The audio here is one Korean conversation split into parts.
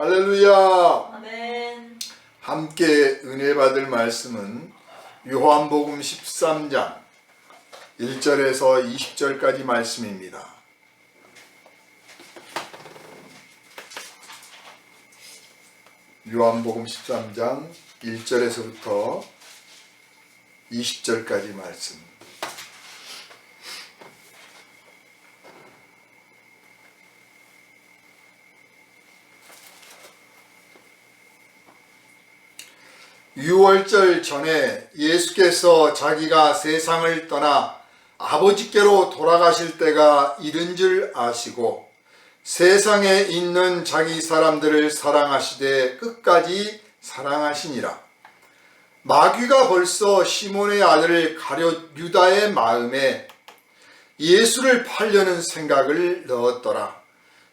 할렐루야. 아멘. 함께 은혜 받을 말씀은 요한복음 13장 1절에서 20절까지 말씀입니다. 요한복음 13장 1절에서부터 20절까지 말씀. 유월절 전에 예수께서 자기가 세상을 떠나 아버지께로 돌아가실 때가 이른 줄 아시고 세상에 있는 자기 사람들을 사랑하시되 끝까지 사랑하시니라. 마귀가 벌써 시몬의 아들 가룟 유다의 마음에 예수를 팔려는 생각을 넣었더라.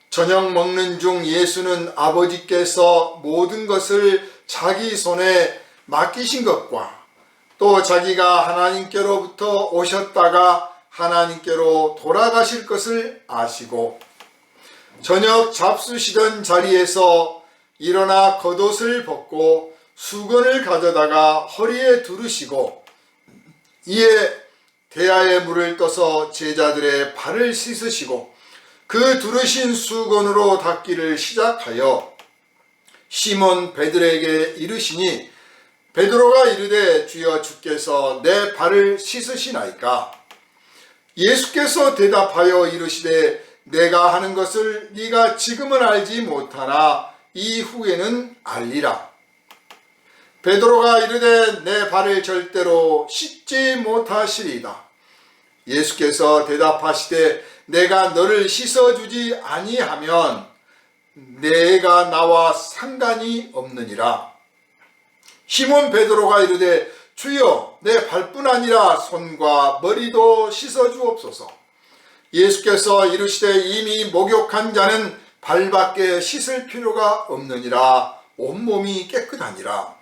저녁 먹는 중 예수는 아버지께서 모든 것을 자기 손에 맡기신 것과 또 자기가 하나님께로부터 오셨다가 하나님께로 돌아가실 것을 아시고 저녁 잡수시던 자리에서 일어나 겉옷을 벗고 수건을 가져다가 허리에 두르시고 이에 대야에 물을 떠서 제자들의 발을 씻으시고 그 두르신 수건으로 닦기를 시작하여 시몬 베드로에게 이르시니 베드로가 이르되 주여 주께서 내 발을 씻으시나이까? 예수께서 대답하여 이르시되 내가 하는 것을 네가 지금은 알지 못하나 이후에는 알리라. 베드로가 이르되 내 발을 절대로 씻지 못하시리이다. 예수께서 대답하시되 내가 너를 씻어주지 아니하면 내가 나와 상관이 없느니라. 시몬 베드로가 이르되 주여 내 발뿐 아니라 손과 머리도 씻어주옵소서. 예수께서 이르시되 이미 목욕한 자는 발밖에 씻을 필요가 없느니라. 온몸이 깨끗하니라.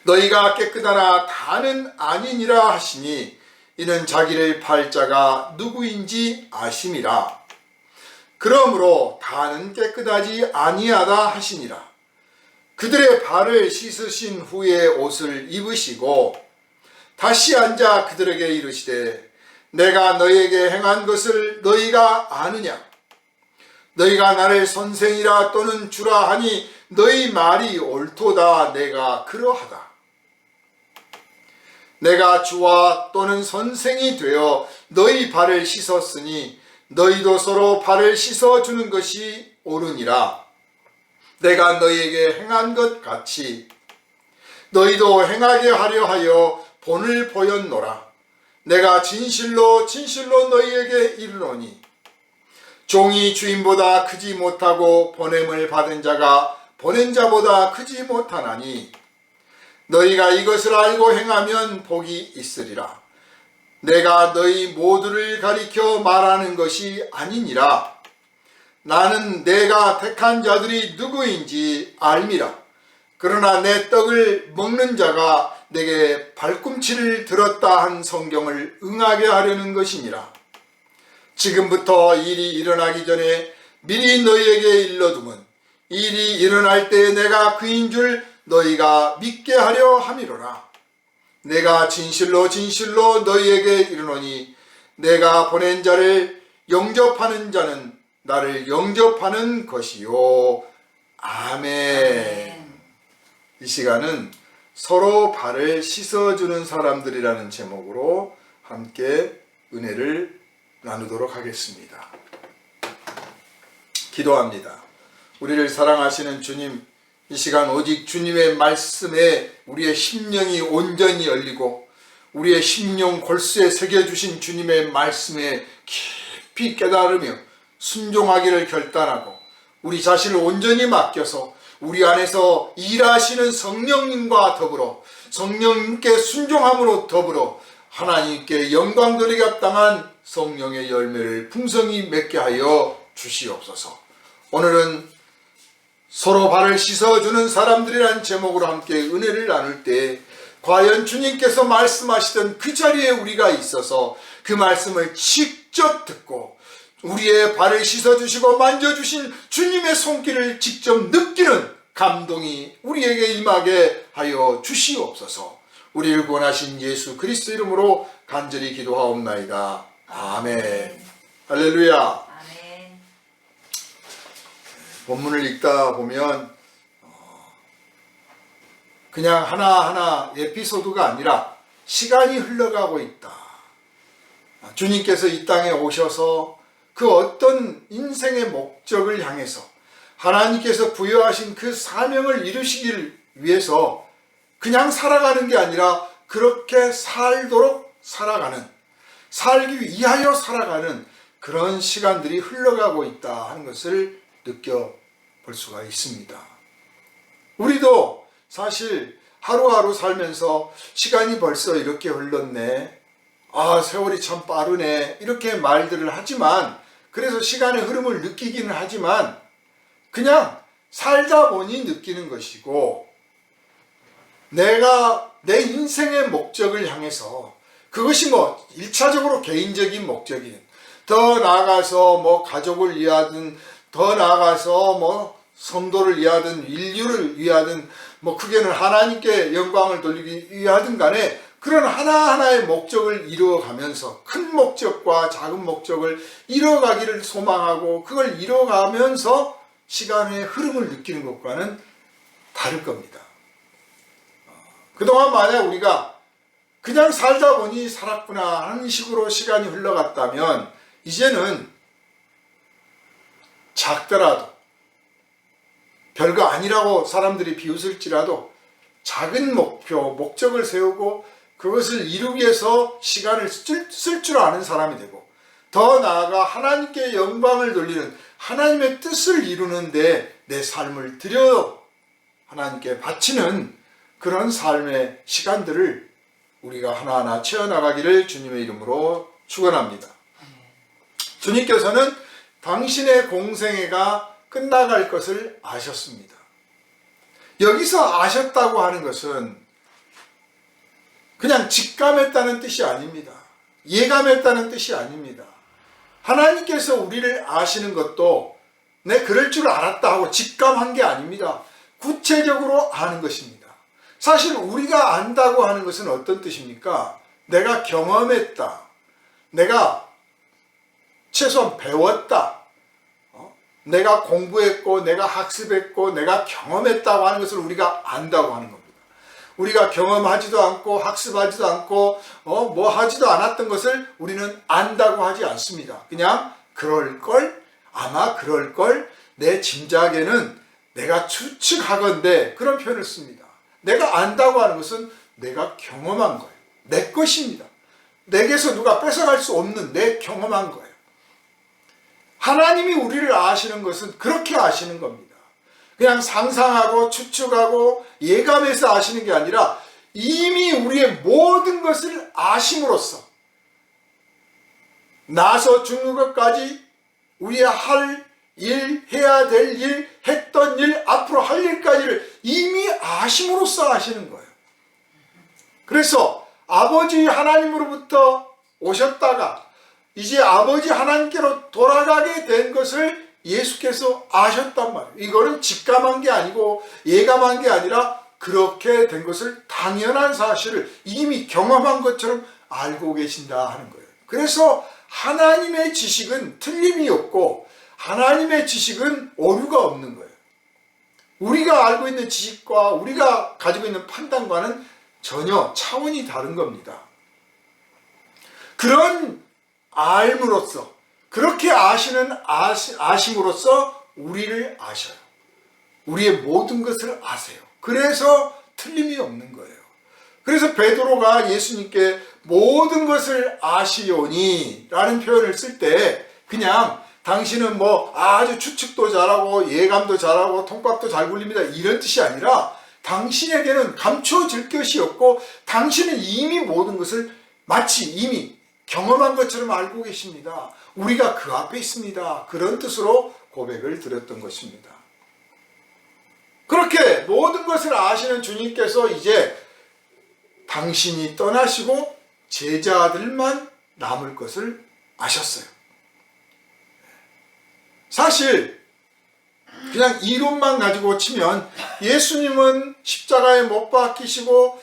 너희가 깨끗하나 다는 아니니라 하시니 이는 자기를 팔 자가 누구인지 아심이라. 그러므로 다는 깨끗하지 아니하다 하시니라. 그들의 발을 씻으신 후에 옷을 입으시고 다시 앉아 그들에게 이르시되 내가 너희에게 행한 것을 너희가 아느냐? 너희가 나를 선생이라 또는 주라 하니 너희 말이 옳도다. 내가 그러하다. 내가 주와 또는 선생이 되어 너희 발을 씻었으니 너희도 서로 발을 씻어주는 것이 옳으니라. 내가 너희에게 행한 것 같이 너희도 행하게 하려 하여 본을 보였노라. 내가 진실로 너희에게 이르노니 종이 주인보다 크지 못하고 보냄을 받은 자가 보낸 자보다 크지 못하나니 너희가 이것을 알고 행하면 복이 있으리라. 내가 너희 모두를 가리켜 말하는 것이 아니니라. 나는 내가 택한 자들이 누구인지 알미라. 그러나 내 떡을 먹는 자가 내게 발꿈치를 들었다 한 성경을 응하게 하려는 것이니라. 지금부터 일이 일어나기 전에 미리 너희에게 일러두면 일이 일어날 때 내가 그인 줄 너희가 믿게 하려 함이로라. 내가 진실로 너희에게 이르노니 내가 보낸 자를 영접하는 자는 나를 영접하는 것이요. 아멘. 이 시간은 서로 발을 씻어주는 사람들이라는 제목으로 함께 은혜를 나누도록 하겠습니다. 기도합니다. 우리를 사랑하시는 주님, 이 시간 오직 주님의 말씀에 우리의 심령이 온전히 열리고 우리의 심령 골수에 새겨주신 주님의 말씀에 깊이 깨달으며 순종하기를 결단하고 우리 자신을 온전히 맡겨서 우리 안에서 일하시는 성령님과 더불어 성령님께 순종함으로 더불어 하나님께 영광 돌리기 합당한 성령의 열매를 풍성히 맺게 하여 주시옵소서. 오늘은 서로 발을 씻어주는 사람들이라는 제목으로 함께 은혜를 나눌 때 과연 주님께서 말씀하시던 그 자리에 우리가 있어서 그 말씀을 직접 듣고 우리의 발을 씻어주시고 만져주신 주님의 손길을 직접 느끼는 감동이 우리에게 임하게 하여 주시옵소서. 우리를 구원하신 예수 그리스도 이름으로 간절히 기도하옵나이다. 아멘. 할렐루야. 아멘. 본문을 읽다 보면 그냥 하나하나 에피소드가 아니라 시간이 흘러가고 있다. 주님께서 이 땅에 오셔서 그 어떤 인생의 목적을 향해서 하나님께서 부여하신 그 사명을 이루시길 위해서 그냥 살아가는 게 아니라 그렇게 살도록 살기 위하여 살아가는 그런 시간들이 흘러가고 있다 하는 것을 느껴볼 수가 있습니다. 우리도 사실 하루하루 살면서 시간이 벌써 이렇게 흘렀네, 세월이 참 빠르네, 이렇게 말들을 하지만, 그래서 시간의 흐름을 느끼기는 하지만 그냥 살다 보니 느끼는 것이고, 내가 내 인생의 목적을 향해서, 그것이 1차적으로 개인적인 목적이든, 더 나아가서 가족을 위하든, 더 나아가서 성도를 위하든, 인류를 위하든, 크게는 하나님께 영광을 돌리기 위하든 간에 그런 하나하나의 목적을 이루어가면서, 큰 목적과 작은 목적을 이루어가기를 소망하고 그걸 이루어가면서 시간의 흐름을 느끼는 것과는 다를 겁니다. 그동안 만약 우리가 그냥 살다 보니 살았구나 하는 식으로 시간이 흘러갔다면, 이제는 작더라도, 별거 아니라고 사람들이 비웃을지라도 작은 목적을 세우고 그것을 이루기 위해서 시간을 쓸 줄 아는 사람이 되고, 더 나아가 하나님께 영광을 돌리는, 하나님의 뜻을 이루는데 내 삶을 들여 하나님께 바치는 그런 삶의 시간들을 우리가 하나하나 채워나가기를 주님의 이름으로 축원합니다. 주님께서는 당신의 공생애가 끝나갈 것을 아셨습니다. 여기서 아셨다고 하는 것은 그냥 직감했다는 뜻이 아닙니다. 예감했다는 뜻이 아닙니다. 하나님께서 우리를 아시는 것도 내 그럴 줄 알았다 하고 직감한 게 아닙니다. 구체적으로 아는 것입니다. 사실 우리가 안다고 하는 것은 어떤 뜻입니까? 내가 경험했다, 내가 최소한 배웠다, 내가 공부했고 내가 학습했고 내가 경험했다고 하는 것을 우리가 안다고 하는 겁니다. 우리가 경험하지도 않고 학습하지도 않고 하지도 않았던 것을 우리는 안다고 하지 않습니다. 그냥 그럴걸, 아마 그럴걸, 내 짐작에는, 내가 추측하건대, 그런 표현을 씁니다. 내가 안다고 하는 것은 내가 경험한 거예요. 내 것입니다. 내게서 누가 뺏어갈 수 없는 내 경험한 거예요. 하나님이 우리를 아시는 것은 그렇게 아시는 겁니다. 그냥 상상하고 추측하고 예감해서 아시는 게 아니라 이미 우리의 모든 것을 아심으로써, 나서 죽는 것까지 우리의 할 일, 해야 될 일, 했던 일, 앞으로 할 일까지를 이미 아심으로써 아시는 거예요. 그래서 아버지 하나님으로부터 오셨다가 이제 아버지 하나님께로 돌아가게 된 것을 예수께서 아셨단 말이에요. 이거는 직감한 게 아니고 예감한 게 아니라 그렇게 된 것을 당연한 사실을 이미 경험한 것처럼 알고 계신다 하는 거예요. 그래서 하나님의 지식은 틀림이 없고 하나님의 지식은 오류가 없는 거예요. 우리가 알고 있는 지식과 우리가 가지고 있는 판단과는 전혀 차원이 다른 겁니다. 그런 알므로써, 그렇게 아시는 아심으로써 우리를 아셔요. 우리의 모든 것을 아세요. 그래서 틀림이 없는 거예요. 그래서 베드로가 예수님께 모든 것을 아시오니 라는 표현을 쓸 때 그냥 당신은 아주 추측도 잘하고 예감도 잘하고 통밥도 잘 굴립니다, 이런 뜻이 아니라 당신에게는 감추어질 것이 없고 당신은 이미 모든 것을 마치 이미 경험한 것처럼 알고 계십니다. 우리가 그 앞에 있습니다. 그런 뜻으로 고백을 드렸던 것입니다. 그렇게 모든 것을 아시는 주님께서 이제 당신이 떠나시고 제자들만 남을 것을 아셨어요. 사실 그냥 이론만 가지고 치면 예수님은 십자가에 못 박히시고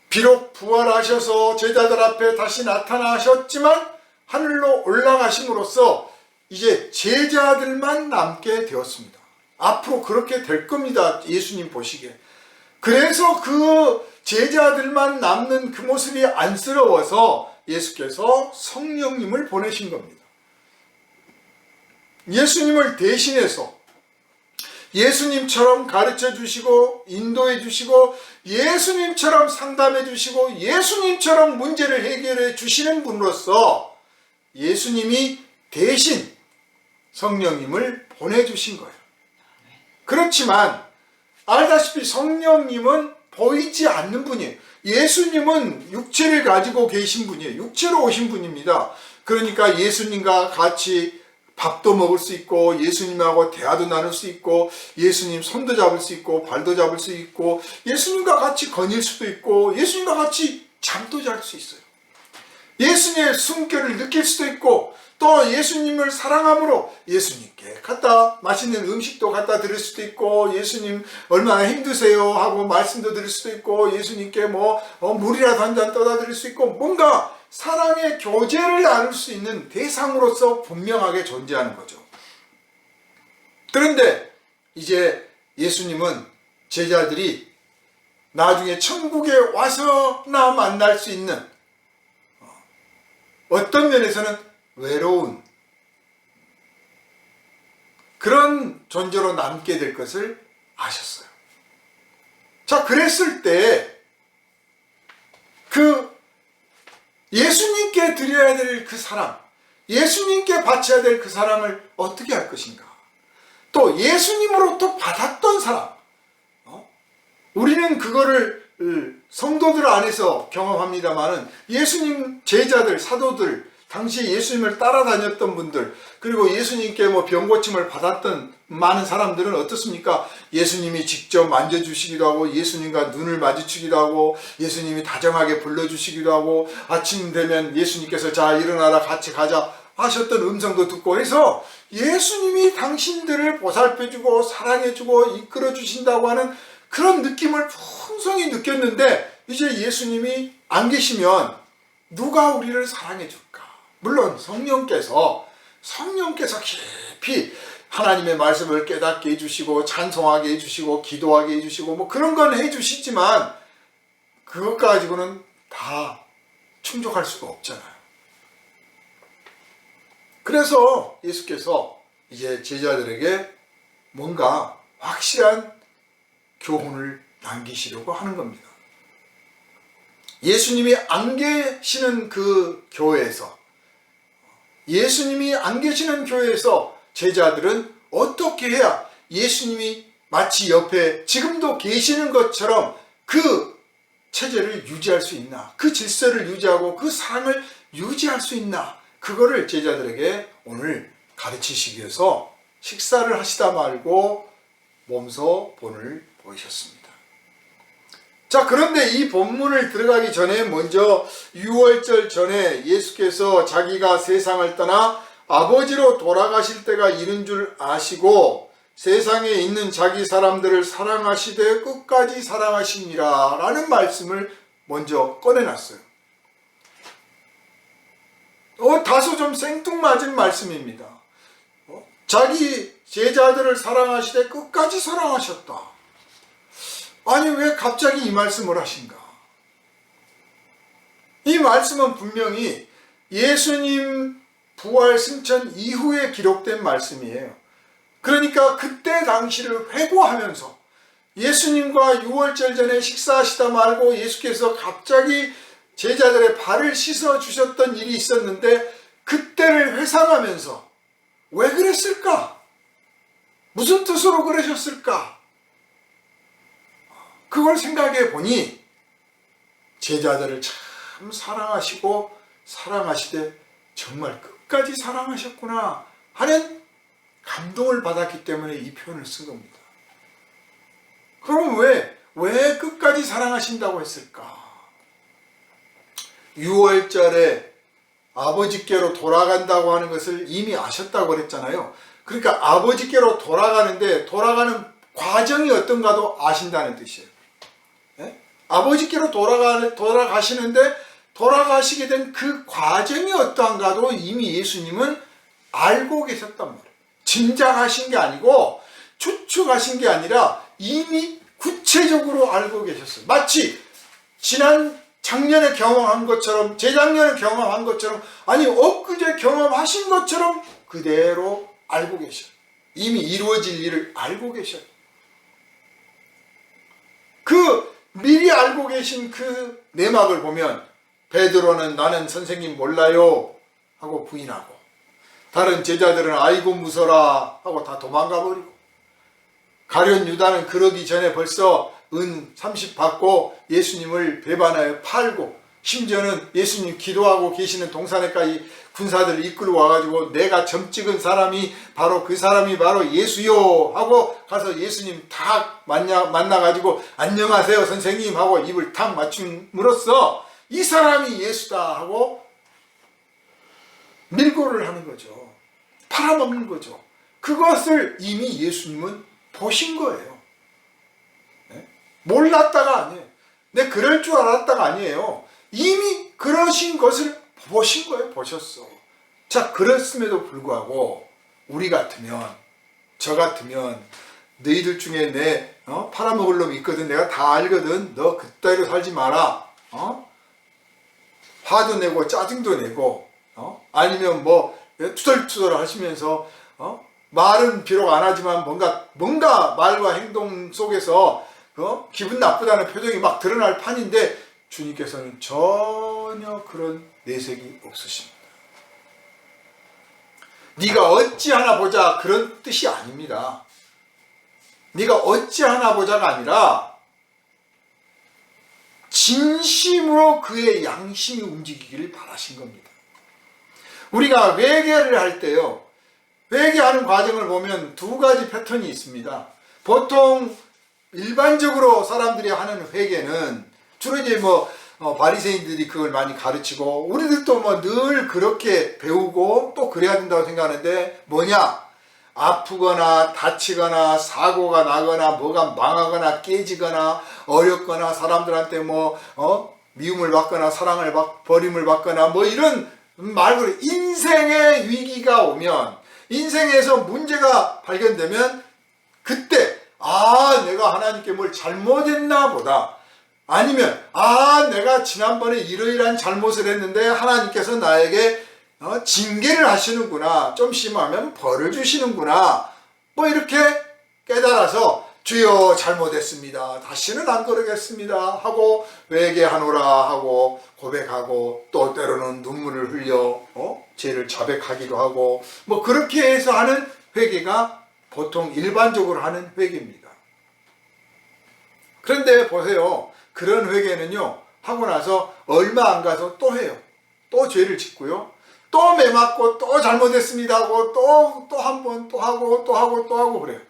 비록 부활하셔서 제자들 앞에 다시 나타나셨지만 하늘로 올라가심으로써 이제 제자들만 남게 되었습니다. 앞으로 그렇게 될 겁니다. 예수님 보시기에. 그래서 그 제자들만 남는 그 모습이 안쓰러워서 예수께서 성령님을 보내신 겁니다. 예수님을 대신해서 예수님처럼 가르쳐 주시고 인도해 주시고 예수님처럼 상담해 주시고 예수님처럼 문제를 해결해 주시는 분으로서 예수님이 대신 성령님을 보내주신 거예요. 그렇지만 알다시피 성령님은 보이지 않는 분이에요. 예수님은 육체를 가지고 계신 분이에요. 육체로 오신 분입니다. 그러니까 예수님과 같이 밥도 먹을 수 있고 예수님하고 대화도 나눌 수 있고 예수님 손도 잡을 수 있고 발도 잡을 수 있고 예수님과 같이 거닐 수도 있고 예수님과 같이 잠도 잘 수 있어요. 예수님의 숨결을 느낄 수도 있고 또 예수님을 사랑함으로 예수님께 갖다 맛있는 음식도 갖다 드릴 수도 있고 예수님 얼마나 힘드세요 하고 말씀도 드릴 수도 있고 예수님께 물이라도 한 잔 떠다 드릴 수 있고 뭔가 사랑의 교제를 나눌 수 있는 대상으로서 분명하게 존재하는 거죠. 그런데 이제 예수님은 제자들이 나중에 천국에 와서나 만날 수 있는 어떤 면에서는 외로운 그런 존재로 남게 될 것을 아셨어요. 자, 그랬을 때 그 예수님께 드려야 될 그 사랑, 예수님께 바쳐야 될 그 사랑을 어떻게 할 것인가? 또 예수님으로부터 받았던 사랑, 우리는 그거를 성도들 안에서 경험합니다만은 예수님 제자들, 사도들, 당시 예수님을 따라다녔던 분들, 그리고 예수님께 병고침을 받았던 많은 사람들은 어떻습니까? 예수님이 직접 만져주시기도 하고 예수님과 눈을 마주치기도 하고 예수님이 다정하게 불러주시기도 하고 아침 되면 예수님께서 자 일어나라 같이 가자 하셨던 음성도 듣고 해서 예수님이 당신들을 보살펴주고 사랑해주고 이끌어주신다고 하는 그런 느낌을 풍성히 느꼈는데 이제 예수님이 안 계시면 누가 우리를 사랑해줄까? 물론 성령께서 깊이 하나님의 말씀을 깨닫게 해주시고 찬송하게 해주시고 기도하게 해주시고 그런 건 해주시지만 그것 가지고는 다 충족할 수가 없잖아요. 그래서 예수께서 이제 제자들에게 뭔가 확실한 교훈을 남기시려고 하는 겁니다. 예수님이 안 계시는 그 교회에서 제자들은 어떻게 해야 예수님이 마치 옆에 지금도 계시는 것처럼 그 체제를 유지할 수 있나, 그 질서를 유지하고 그 사랑을 유지할 수 있나, 그거를 제자들에게 오늘 가르치시기 위해서 식사를 하시다 말고 몸소 본을 보이셨습니다. 자, 그런데 이 본문을 들어가기 전에 먼저 유월절 전에 예수께서 자기가 세상을 떠나 아버지로 돌아가실 때가 이른 줄 아시고 세상에 있는 자기 사람들을 사랑하시되 끝까지 사랑하시니라 라는 말씀을 먼저 꺼내놨어요. 다소 좀 생뚱맞은 말씀입니다. 자기 제자들을 사랑하시되 끝까지 사랑하셨다. 아니 왜 갑자기 이 말씀을 하신가? 이 말씀은 분명히 예수님 부활 승천 이후에 기록된 말씀이에요. 그러니까 그때 당시를 회고하면서 예수님과 유월절 전에 식사하시다 말고 예수께서 갑자기 제자들의 발을 씻어 주셨던 일이 있었는데 그때를 회상하면서 왜 그랬을까? 무슨 뜻으로 그러셨을까? 그걸 생각해 보니 제자들을 참 사랑하시고 사랑하시되 정말 끝까지 사랑하셨구나 하는 감동을 받았기 때문에 이 표현을 쓴 겁니다. 그럼 왜 끝까지 사랑하신다고 했을까? 6월절에 아버지께로 돌아간다고 하는 것을 이미 아셨다고 그랬잖아요. 그러니까 아버지께로 돌아가는데 돌아가는 과정이 어떤가도 아신다는 뜻이에요. 네? 아버지께로 돌아가시는데 돌아가시게 된 그 과정이 어떠한가도 이미 예수님은 알고 계셨단 말이에요. 짐작하신 게 아니고 추측하신 게 아니라 이미 구체적으로 알고 계셨어요. 마치 작년에 경험한 것처럼, 재작년에 경험한 것처럼, 아니 엊그제 경험하신 것처럼 그대로 알고 계셔요. 이미 이루어질 일을 알고 계셔요. 그 미리 알고 계신 그 내막을 보면 베드로는 나는 선생님 몰라요 하고 부인하고, 다른 제자들은 아이고 무서라 하고 다 도망가 버리고, 가룟 유다는 그러기 전에 벌써 은 30 받고 예수님을 배반하여 팔고, 심지어는 예수님 기도하고 계시는 동산에까지 군사들을 이끌고 와가지고 내가 점 찍은 사람이 바로 그 사람이 바로 예수요 하고 가서 예수님 탁 만나가지고 안녕하세요 선생님 하고 입을 탁 맞춤으로써 이 사람이 예수다 하고 밀고를 하는 거죠. 팔아먹는 거죠. 그것을 이미 예수님은 보신 거예요. 네? 몰랐다가 아니에요. 내 그럴 줄 알았다가 아니에요. 이미 그러신 것을 보신 거예요. 보셨어. 자, 그랬음에도 불구하고 우리 같으면, 저 같으면 너희들 중에 내 팔아먹을 놈이 있거든. 내가 다 알거든. 너 그따위로 살지 마라. 화도 내고 짜증도 내고 아니면 뭐 투덜투덜 하시면서 말은 비록 안 하지만 뭔가 말과 행동 속에서 기분 나쁘다는 표정이 막 드러날 판인데 주님께서는 전혀 그런 내색이 없으십니다. 네가 어찌하나 보자 그런 뜻이 아닙니다. 네가 어찌하나 보자가 아니라 진심으로 그의 양심이 움직이기를 바라신 겁니다. 우리가 회개를 할 때요, 회개하는 과정을 보면 두 가지 패턴이 있습니다. 보통 일반적으로 사람들이 하는 회개는 주로 이제 바리새인들이 그걸 많이 가르치고 우리들도 늘 그렇게 배우고 또 그래야 된다고 생각하는데, 뭐냐? 아프거나 다치거나 사고가 나거나 뭐가 망하거나 깨지거나 어렵거나 사람들한테 미움을 받거나 버림을 받거나 이런 말 그대로 인생의 위기가 오면, 인생에서 문제가 발견되면 그때 내가 하나님께 뭘 잘못했나 보다, 아니면 내가 지난번에 이러이러한 잘못을 했는데 하나님께서 나에게 징계를 하시는구나, 좀 심하면 벌을 주시는구나, 이렇게 깨달아서 주여 잘못했습니다, 다시는 안 그러겠습니다 하고 회개하노라 하고 고백하고, 또 때로는 눈물을 흘려 죄를 자백하기도 하고 그렇게 해서 하는 회개가 보통 일반적으로 하는 회개입니다. 그런데 보세요, 그런 회개는요 하고 나서 얼마 안 가서 또 해요. 또 죄를 짓고요, 또 매맞고 또 잘못했습니다 하고 또 한 번 또 하고 그래요.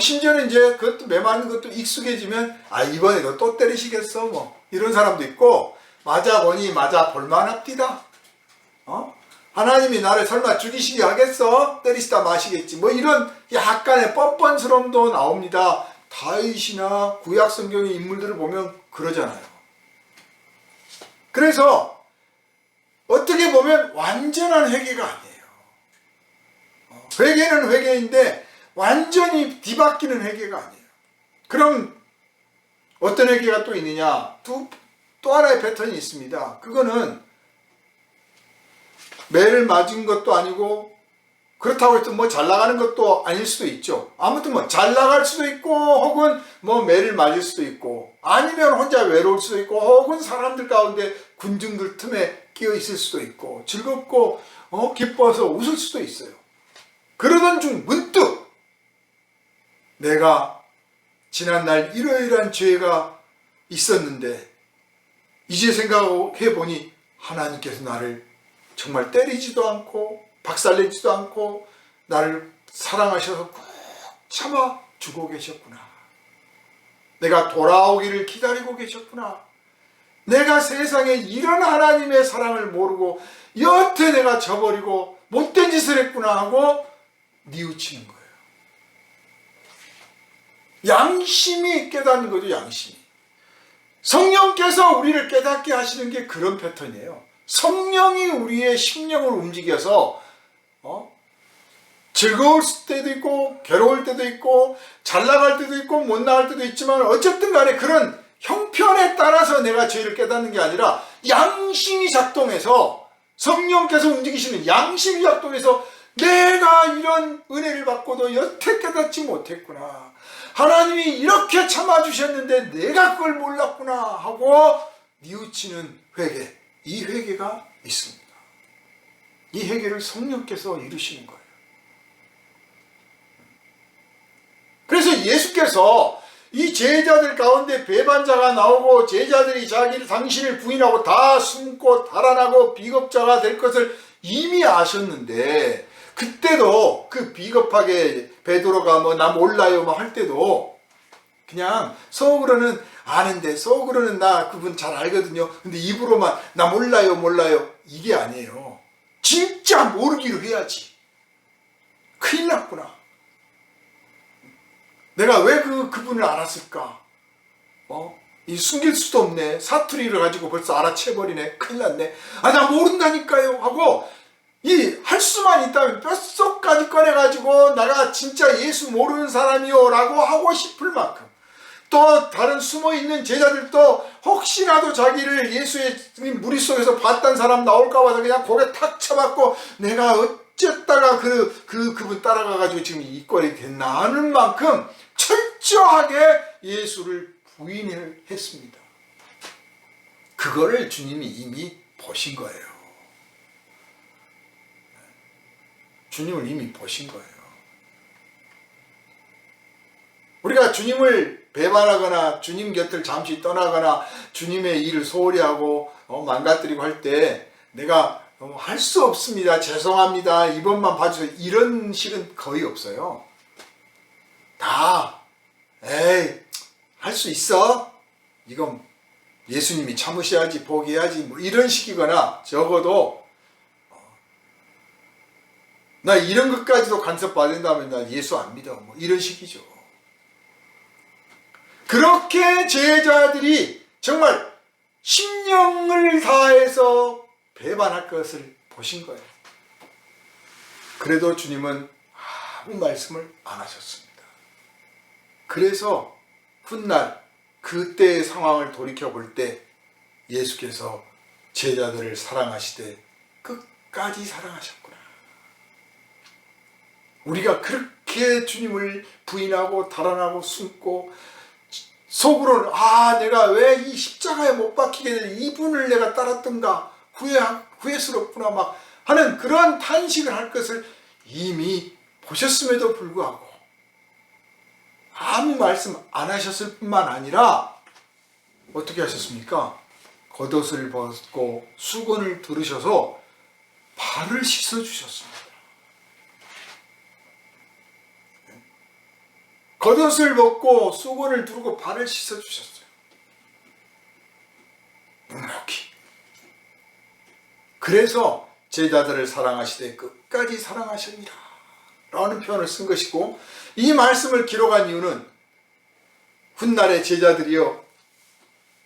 심지어는 이제 그것도 매맞는 것도 익숙해지면 이번에도 또 때리시겠어 이런 사람도 있고, 맞아 보니 맞아 볼만합디다. 하나님이 나를 설마 죽이시게 하겠어? 때리시다 마시겠지. 이런 약간의 뻔뻔스러움도 나옵니다. 다윗이나 구약 성경의 인물들을 보면 그러잖아요. 그래서 어떻게 보면 완전한 회개가 아니에요. 회개는 회개인데 완전히 뒤바뀌는 회개가 아니에요. 그럼 어떤 회개가 또 있느냐? 또 하나의 패턴이 있습니다. 그거는 매를 맞은 것도 아니고, 그렇다고 해서 잘 나가는 것도 아닐 수도 있죠. 아무튼 잘 나갈 수도 있고, 혹은 매를 맞을 수도 있고, 아니면 혼자 외로울 수도 있고, 혹은 사람들 가운데 군중들 틈에 끼어 있을 수도 있고, 즐겁고 기뻐서 웃을 수도 있어요. 그러던 중 문득 내가 지난날 이러이러한 죄가 있었는데 이제 생각해 보니 하나님께서 나를 정말 때리지도 않고 박살내지도 않고 나를 사랑하셔서 꾹 참아 주고 계셨구나. 내가 돌아오기를 기다리고 계셨구나. 내가 세상에 이런 하나님의 사랑을 모르고 여태 내가 저버리고 못된 짓을 했구나 하고 뉘우치는 거예요. 양심이 깨닫는 거죠. 양심이. 성령께서 우리를 깨닫게 하시는 게 그런 패턴이에요. 성령이 우리의 심령을 움직여서 즐거울 때도 있고 괴로울 때도 있고 잘 나갈 때도 있고 못 나갈 때도 있지만 어쨌든 간에 그런 형편에 따라서 내가 죄를 깨닫는 게 아니라 양심이 작동해서 성령께서 움직이시는 양심이 작동해서 내가 이런 은혜를 받고도 여태 깨닫지 못했구나. 하나님이 이렇게 참아주셨는데 내가 그걸 몰랐구나 하고 뉘우치는 회개. 이 회개가 있습니다. 이 회개를 성령께서 이루시는 거예요. 그래서 예수께서 이 제자들 가운데 배반자가 나오고 제자들이 당신을 부인하고 다 숨고 달아나고 비겁자가 될 것을 이미 아셨는데 그때도 그 비겁하게 베드로가 나 몰라요 할 때도 그냥 속으로는 아는데 속으로는 나 그분 잘 알거든요. 근데 입으로만 나 몰라요 이게 아니에요. 진짜 모르기로 해야지. 큰일 났구나. 내가 왜 그분을 알았을까? 이 숨길 수도 없네. 사투리를 가지고 벌써 알아채버리네. 큰일 났네. 나 모른다니까요 하고 할 수만 있다면 뼛속까지 꺼내가지고 내가 진짜 예수 모르는 사람이요 라고 하고 싶을 만큼 또 다른 숨어있는 제자들도 혹시라도 자기를 예수의 무리 속에서 봤던 사람 나올까 봐서 그냥 고개 탁 쳐박고 내가 어쨌다가 그분 따라가가지고 지금 이 꼴이 됐나 하는 만큼 철저하게 예수를 부인을 했습니다. 그거를 주님이 이미 보신 거예요. 주님을 이미 보신 거예요. 우리가 주님을 배반하거나 주님 곁을 잠시 떠나거나 주님의 일을 소홀히 하고 망가뜨리고 할 때 내가 할 수 없습니다. 죄송합니다. 이번만 봐주세요. 이런 식은 거의 없어요. 다 에이 할 수 있어? 이건 예수님이 참으셔야지 포기해야지 이런 식이거나 적어도 나 이런 것까지도 간섭받는다면 나 예수 안 믿어 이런 식이죠. 그렇게 제자들이 정말 심령을 다해서 배반할 것을 보신 거예요. 그래도 주님은 아무 말씀을 안 하셨습니다. 그래서 훗날 그때의 상황을 돌이켜볼 때 예수께서 제자들을 사랑하시되 끝까지 사랑하셨구나. 우리가 그렇게 주님을 부인하고 달아나고 숨고 속으로는 내가 왜 이 십자가에 못 박히게 될 이분을 내가 따랐던가 후회스럽구나 하는 그런 탄식을 할 것을 이미 보셨음에도 불구하고 아무 말씀 안 하셨을 뿐만 아니라 어떻게 하셨습니까? 겉옷을 벗고 수건을 두르셔서 발을 씻어주셨습니다. 겉옷을 벗고 수건을 두르고 발을 씻어주셨어요. 묵묵히. 그래서 제자들을 사랑하시되 끝까지 사랑하시니라 라는 표현을 쓴 것이고 이 말씀을 기록한 이유는 훗날의 제자들이요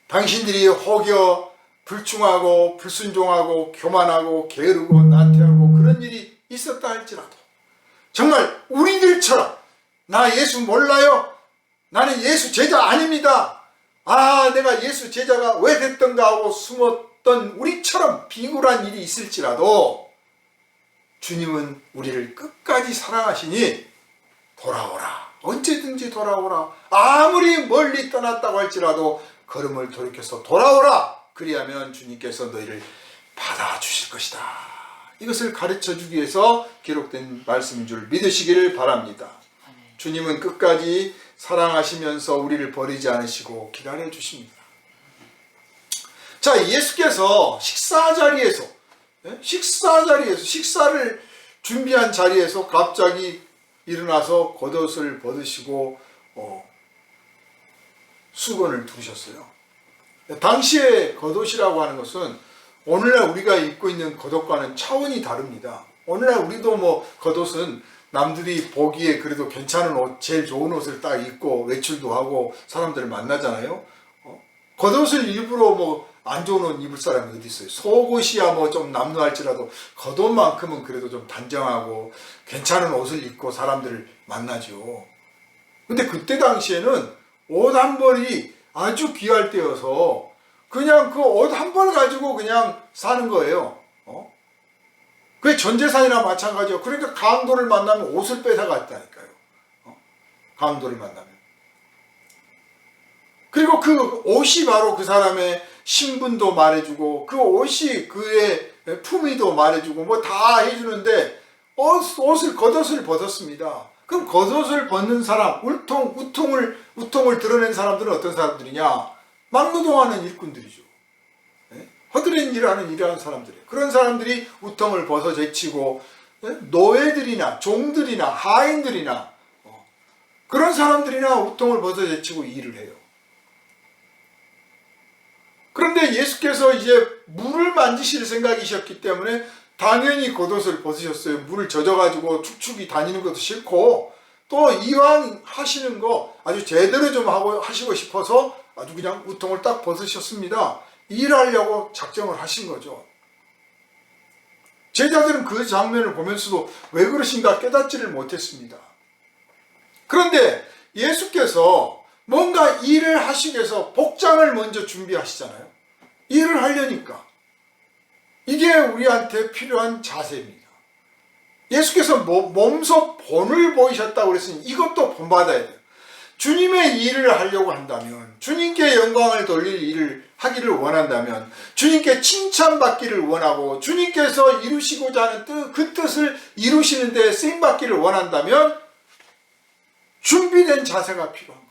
당신들이 혹여 불충하고 불순종하고 교만하고 게으르고 나태하고 그런 일이 있었다 할지라도 정말 우리들처럼 나 예수 몰라요. 나는 예수 제자 아닙니다. 내가 예수 제자가 왜 됐던가 하고 숨었던 우리처럼 비굴한 일이 있을지라도 주님은 우리를 끝까지 사랑하시니 돌아오라. 언제든지 돌아오라. 아무리 멀리 떠났다고 할지라도 걸음을 돌이켜서 돌아오라. 그리하면 주님께서 너희를 받아주실 것이다. 이것을 가르쳐주기 위해서 기록된 말씀인 줄 믿으시기를 바랍니다. 주님은 끝까지 사랑하시면서 우리를 버리지 않으시고 기다려 주십니다. 자, 예수께서 식사를 준비한 자리에서 갑자기 일어나서 겉옷을 벗으시고 수건을 두르셨어요. 당시의 겉옷이라고 하는 것은 오늘날 우리가 입고 있는 겉옷과는 차원이 다릅니다. 오늘날 우리도 뭐 겉옷은 남들이 보기에 그래도 괜찮은 옷, 제일 좋은 옷을 딱 입고 외출도 하고 사람들을 만나잖아요. 겉옷을 일부러 뭐 안 좋은 옷 입을 사람이 어디 있어요? 속옷이야 뭐 좀 남루할지라도 겉옷만큼은 그래도 좀 단정하고 괜찮은 옷을 입고 사람들을 만나죠. 근데 그때 당시에는 옷 한 벌이 아주 귀할 때여서 그냥 그 옷 한 벌 가지고 그냥 사는 거예요. 그게 전 재산이나 마찬가지예요. 그러니까 강도를 만나면 옷을 뺏어갔다니까요. 강도를 만나면. 그리고 그 옷이 바로 그 사람의 신분도 말해주고 그 옷이 그의 품위도 말해주고 뭐 다 해주는데 겉옷을 벗었습니다. 그럼 겉옷을 벗는 사람, 우통을 드러낸 사람들은 어떤 사람들이냐? 막노동하는 일꾼들이죠. 허드렛 일하는 이러한 사람들이에요. 그런 사람들이 우통을 벗어 제치고 노예들이나 종들이나 하인들이나 그런 사람들이나 우통을 벗어 제치고 일을 해요. 그런데 예수께서 이제 물을 만지실 생각이셨기 때문에 당연히 겉옷을 벗으셨어요. 물을 젖어가지고 축축이 다니는 것도 싫고 또 이왕 하시는 거 아주 제대로 좀 하시고 싶어서 아주 그냥 우통을 딱 벗으셨습니다. 일하려고 작정을 하신 거죠. 제자들은 그 장면을 보면서도 왜 그러신가 깨닫지를 못했습니다. 그런데 예수께서 뭔가 일을 하시기 위해서 복장을 먼저 준비하시잖아요. 일을 하려니까. 이게 우리한테 필요한 자세입니다. 예수께서 몸소 본을 보이셨다고 그랬으니 이것도 본받아야 돼요. 주님의 일을 하려고 한다면, 주님께 영광을 돌릴 일을 하기를 원한다면, 주님께 칭찬받기를 원하고 주님께서 이루시고자 하는 그 뜻을 이루시는 데 쓰임받기를 원한다면 준비된 자세가 필요한 거예요.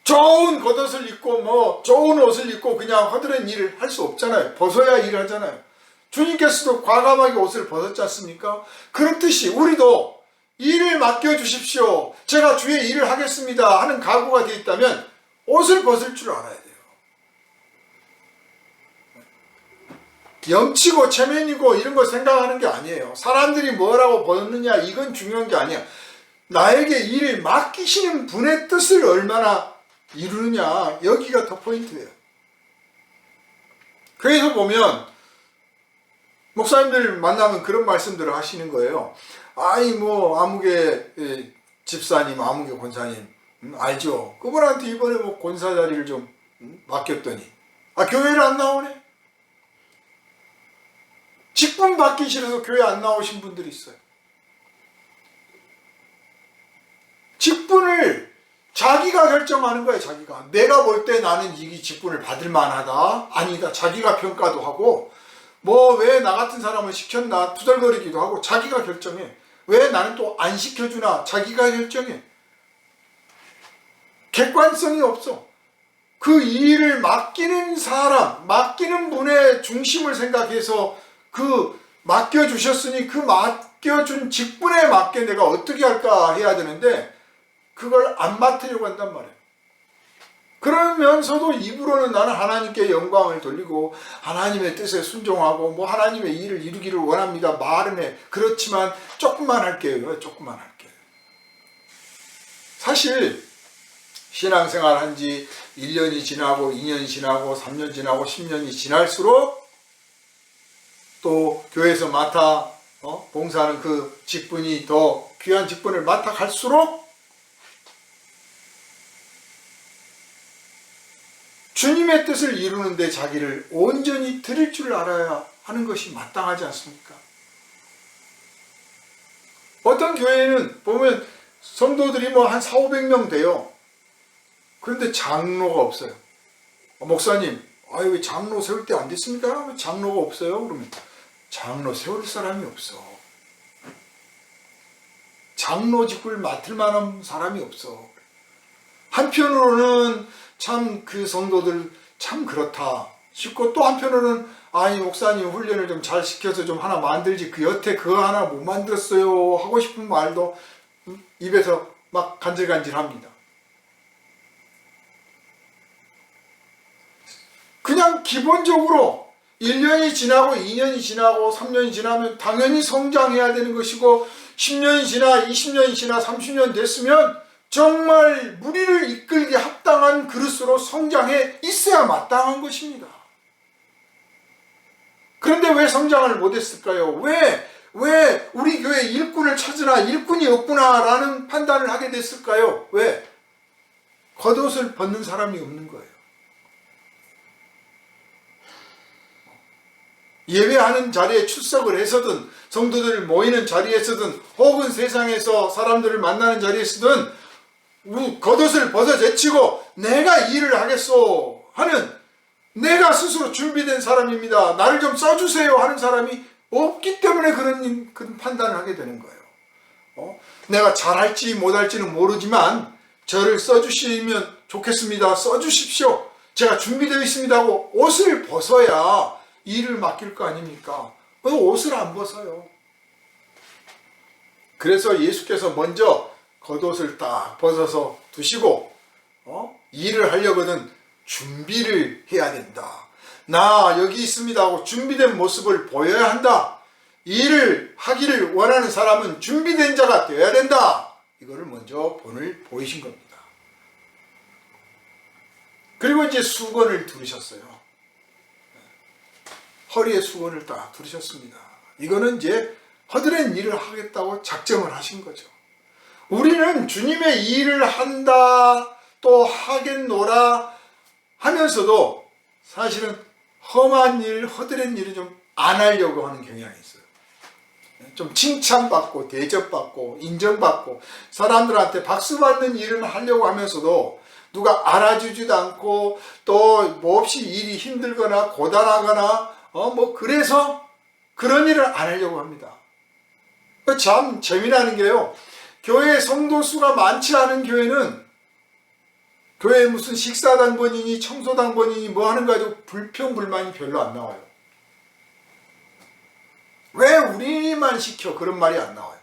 좋은 겉옷을 입고 뭐 좋은 옷을 입고 그냥 허드렛 일을 할 수 없잖아요. 벗어야 일하잖아요. 주님께서도 과감하게 옷을 벗었지 않습니까? 그렇듯이 우리도 일을 맡겨주십시오. 제가 주의 일을 하겠습니다 하는 각오가 되어 있다면 옷을 벗을 줄 알아야 돼요. 염치고 체면이고 이런 거 생각하는 게 아니에요. 사람들이 뭐라고 벗느냐 이건 중요한 게 아니야. 나에게 일을 맡기시는 분의 뜻을 얼마나 이루느냐 여기가 더 포인트예요. 그래서 보면 목사님들 만나면 그런 말씀들을 하시는 거예요. 아이 뭐 아무개 집사님 아무개 권사님 알죠? 그분한테 이번에 뭐 권사 자리를 좀 맡겼더니 교회를 안 나오네. 직분 받기 싫어서 교회 안 나오신 분들이 있어요. 직분을 자기가 결정하는 거예요. 자기가. 내가 볼 때 나는 이 직분을 받을 만하다. 아니다. 자기가 평가도 하고 뭐 왜 나 같은 사람을 시켰나 투덜거리기도 하고 자기가 결정해. 왜 나는 또 안 시켜주나 자기가 결정해. 객관성이 없어. 그 일을 맡기는 사람, 맡기는 분의 중심을 생각해서 그 맡겨주셨으니 그 맡겨준 직분에 맞게 내가 어떻게 할까 해야 되는데 그걸 안 맡으려고 한단 말이에요. 그러면서도 입으로는 나는 하나님께 영광을 돌리고 하나님의 뜻에 순종하고 뭐 하나님의 일을 이루기를 원합니다. 말은 해. 그렇지만 조금만 할게요. 조금만 할게요. 사실 신앙생활 한 지 1년이 지나고 2년이 지나고 3년 지나고 10년이 지날수록 또 교회에서 맡아 봉사하는 그 직분이 더 귀한 직분을 맡아 갈수록 주님의 뜻을 이루는데 자기를 온전히 드릴 줄 알아야 하는 것이 마땅하지 않습니까? 어떤 교회는 보면 성도들이 뭐 한 400~500명 돼요. 그런데 장로가 없어요. 목사님, 왜 장로 세울 때 안 됐습니까? 장로가 없어요? 그러면 장로 세울 사람이 없어. 장로 직분을 맡을 만한 사람이 없어. 한편으로는 참 그 성도들 참 그렇다 싶고 또 한편으로는 목사님 훈련을 좀 잘 시켜서 좀 하나 만들지 그 여태 그거 하나 못 만들었어요 하고 싶은 말도 입에서 막 간질간질합니다. 그냥 기본적으로 1년이 지나고 2년이 지나고 3년이 지나면 당연히 성장해야 되는 것이고 10년이 지나 20년이 지나 30년 됐으면 정말 무리를 이끌기 합당한 그릇으로 성장해 있어야 마땅한 것입니다. 그런데 왜 성장을 못했을까요? 왜 우리 교회 일꾼을 찾으나 일꾼이 없구나 라는 판단을 하게 됐을까요? 왜? 겉옷을 벗는 사람이 없는 거예요. 예배하는 자리에 출석을 해서든 성도들 모이는 자리에서든 혹은 세상에서 사람들을 만나는 자리에서든 겉옷을 벗어 제치고 내가 일을 하겠소 하는 내가 스스로 준비된 사람입니다. 나를 좀 써주세요 하는 사람이 없기 때문에 그런 판단을 하게 되는 거예요. 내가 잘할지 못할지는 모르지만 저를 써주시면 좋겠습니다. 써주십시오. 제가 준비되어 있습니다 하고 옷을 벗어야 일을 맡길 거 아닙니까? 옷을 안 벗어요. 그래서 예수께서 먼저 겉옷을 딱 벗어서 두시고 일을 하려거든 준비를 해야 된다. 나 여기 있습니다 하고 준비된 모습을 보여야 한다. 일을 하기를 원하는 사람은 준비된 자가 되어야 된다. 이거를 먼저 본을 보이신 겁니다. 그리고 이제 수건을 두르셨어요. 허리에 수건을 딱 두르셨습니다. 이거는 이제 허드렛 일을 하겠다고 작정을 하신 거죠. 우리는 주님의 일을 한다 또 하겠노라 하면서도 사실은 험한 일, 허드렛 일을 좀 안 하려고 하는 경향이 있어요. 좀 칭찬받고 대접받고 인정받고 사람들한테 박수받는 일을 하려고 하면서도 누가 알아주지도 않고 또 몹시 일이 힘들거나 고단하거나 그래서 그런 일을 안 하려고 합니다. 참 재미나는 게요. 교회 성도 수가 많지 않은 교회는 교회에 무슨 식사당번이니 청소당번이니 뭐 하는 거 가지고 불평불만이 별로 안 나와요. 왜 우리만 시켜? 그런 말이 안 나와요.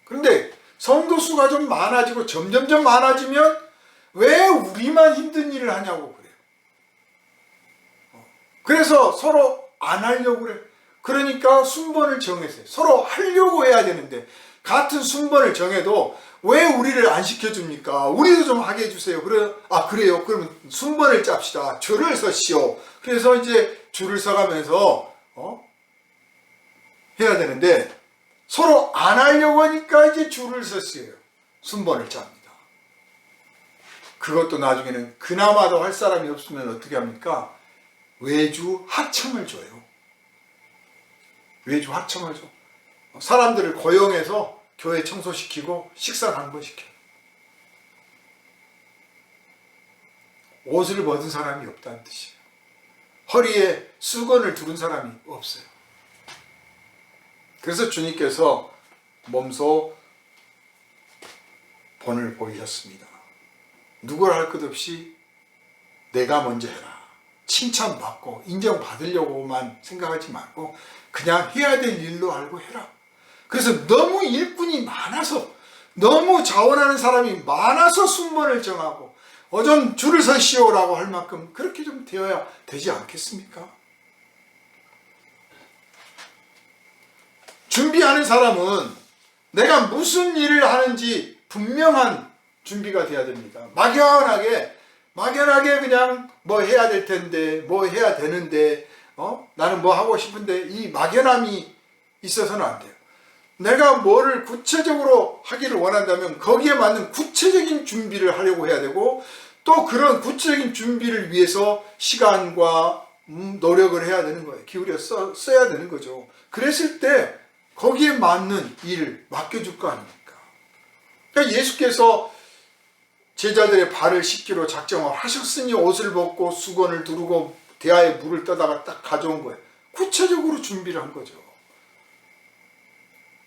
그런데 성도 수가 좀 많아지고 점점점 많아지면 왜 우리만 힘든 일을 하냐고 그래요. 그래서 서로 안 하려고 그래. 그러니까 순번을 정했어요. 서로 하려고 해야 되는데 같은 순번을 정해도 왜 우리를 안 시켜줍니까? 우리도 좀 하게 해주세요. 그래요. 그러면 순번을 짭시다. 줄을 서시오. 그래서 이제 줄을 서가면서 해야 되는데 서로 안 하려고 하니까 이제 줄을 섰어요. 순번을 짭니다. 그것도 나중에는 그나마도 할 사람이 없으면 어떻게 합니까? 외주 하청을 줘요. 외주 하청을 줘. 사람들을 고용해서 교회 청소시키고 식사 당번시켜요. 옷을 벗은 사람이 없다는 뜻이에요. 허리에 수건을 두른 사람이 없어요. 그래서 주님께서 몸소 본을 보이셨습니다. 누구를 할 것 없이 내가 먼저 해라. 칭찬받고 인정받으려고만 생각하지 말고 그냥 해야 될 일로 알고 해라. 그래서 너무 일꾼이 많아서 너무 자원하는 사람이 많아서 순번을 정하고 좀 줄을 서시오라고 할 만큼 그렇게 좀 되어야 되지 않겠습니까? 준비하는 사람은 내가 무슨 일을 하는지 분명한 준비가 돼야 됩니다. 막연하게 그냥 뭐 해야 될 텐데 뭐 해야 되는데 나는 뭐 하고 싶은데 이 막연함이 있어서는 안 돼요. 내가 뭐를 구체적으로 하기를 원한다면 거기에 맞는 구체적인 준비를 하려고 해야 되고 또 그런 구체적인 준비를 위해서 시간과 노력을 해야 되는 거예요. 기울여 써야 되는 거죠. 그랬을 때 거기에 맞는 일을 맡겨줄 거 아닙니까? 그러니까 예수께서 제자들의 발을 씻기로 작정을 하셨으니 옷을 벗고 수건을 두르고 대야에 물을 떠다가 딱 가져온 거예요. 구체적으로 준비를 한 거죠.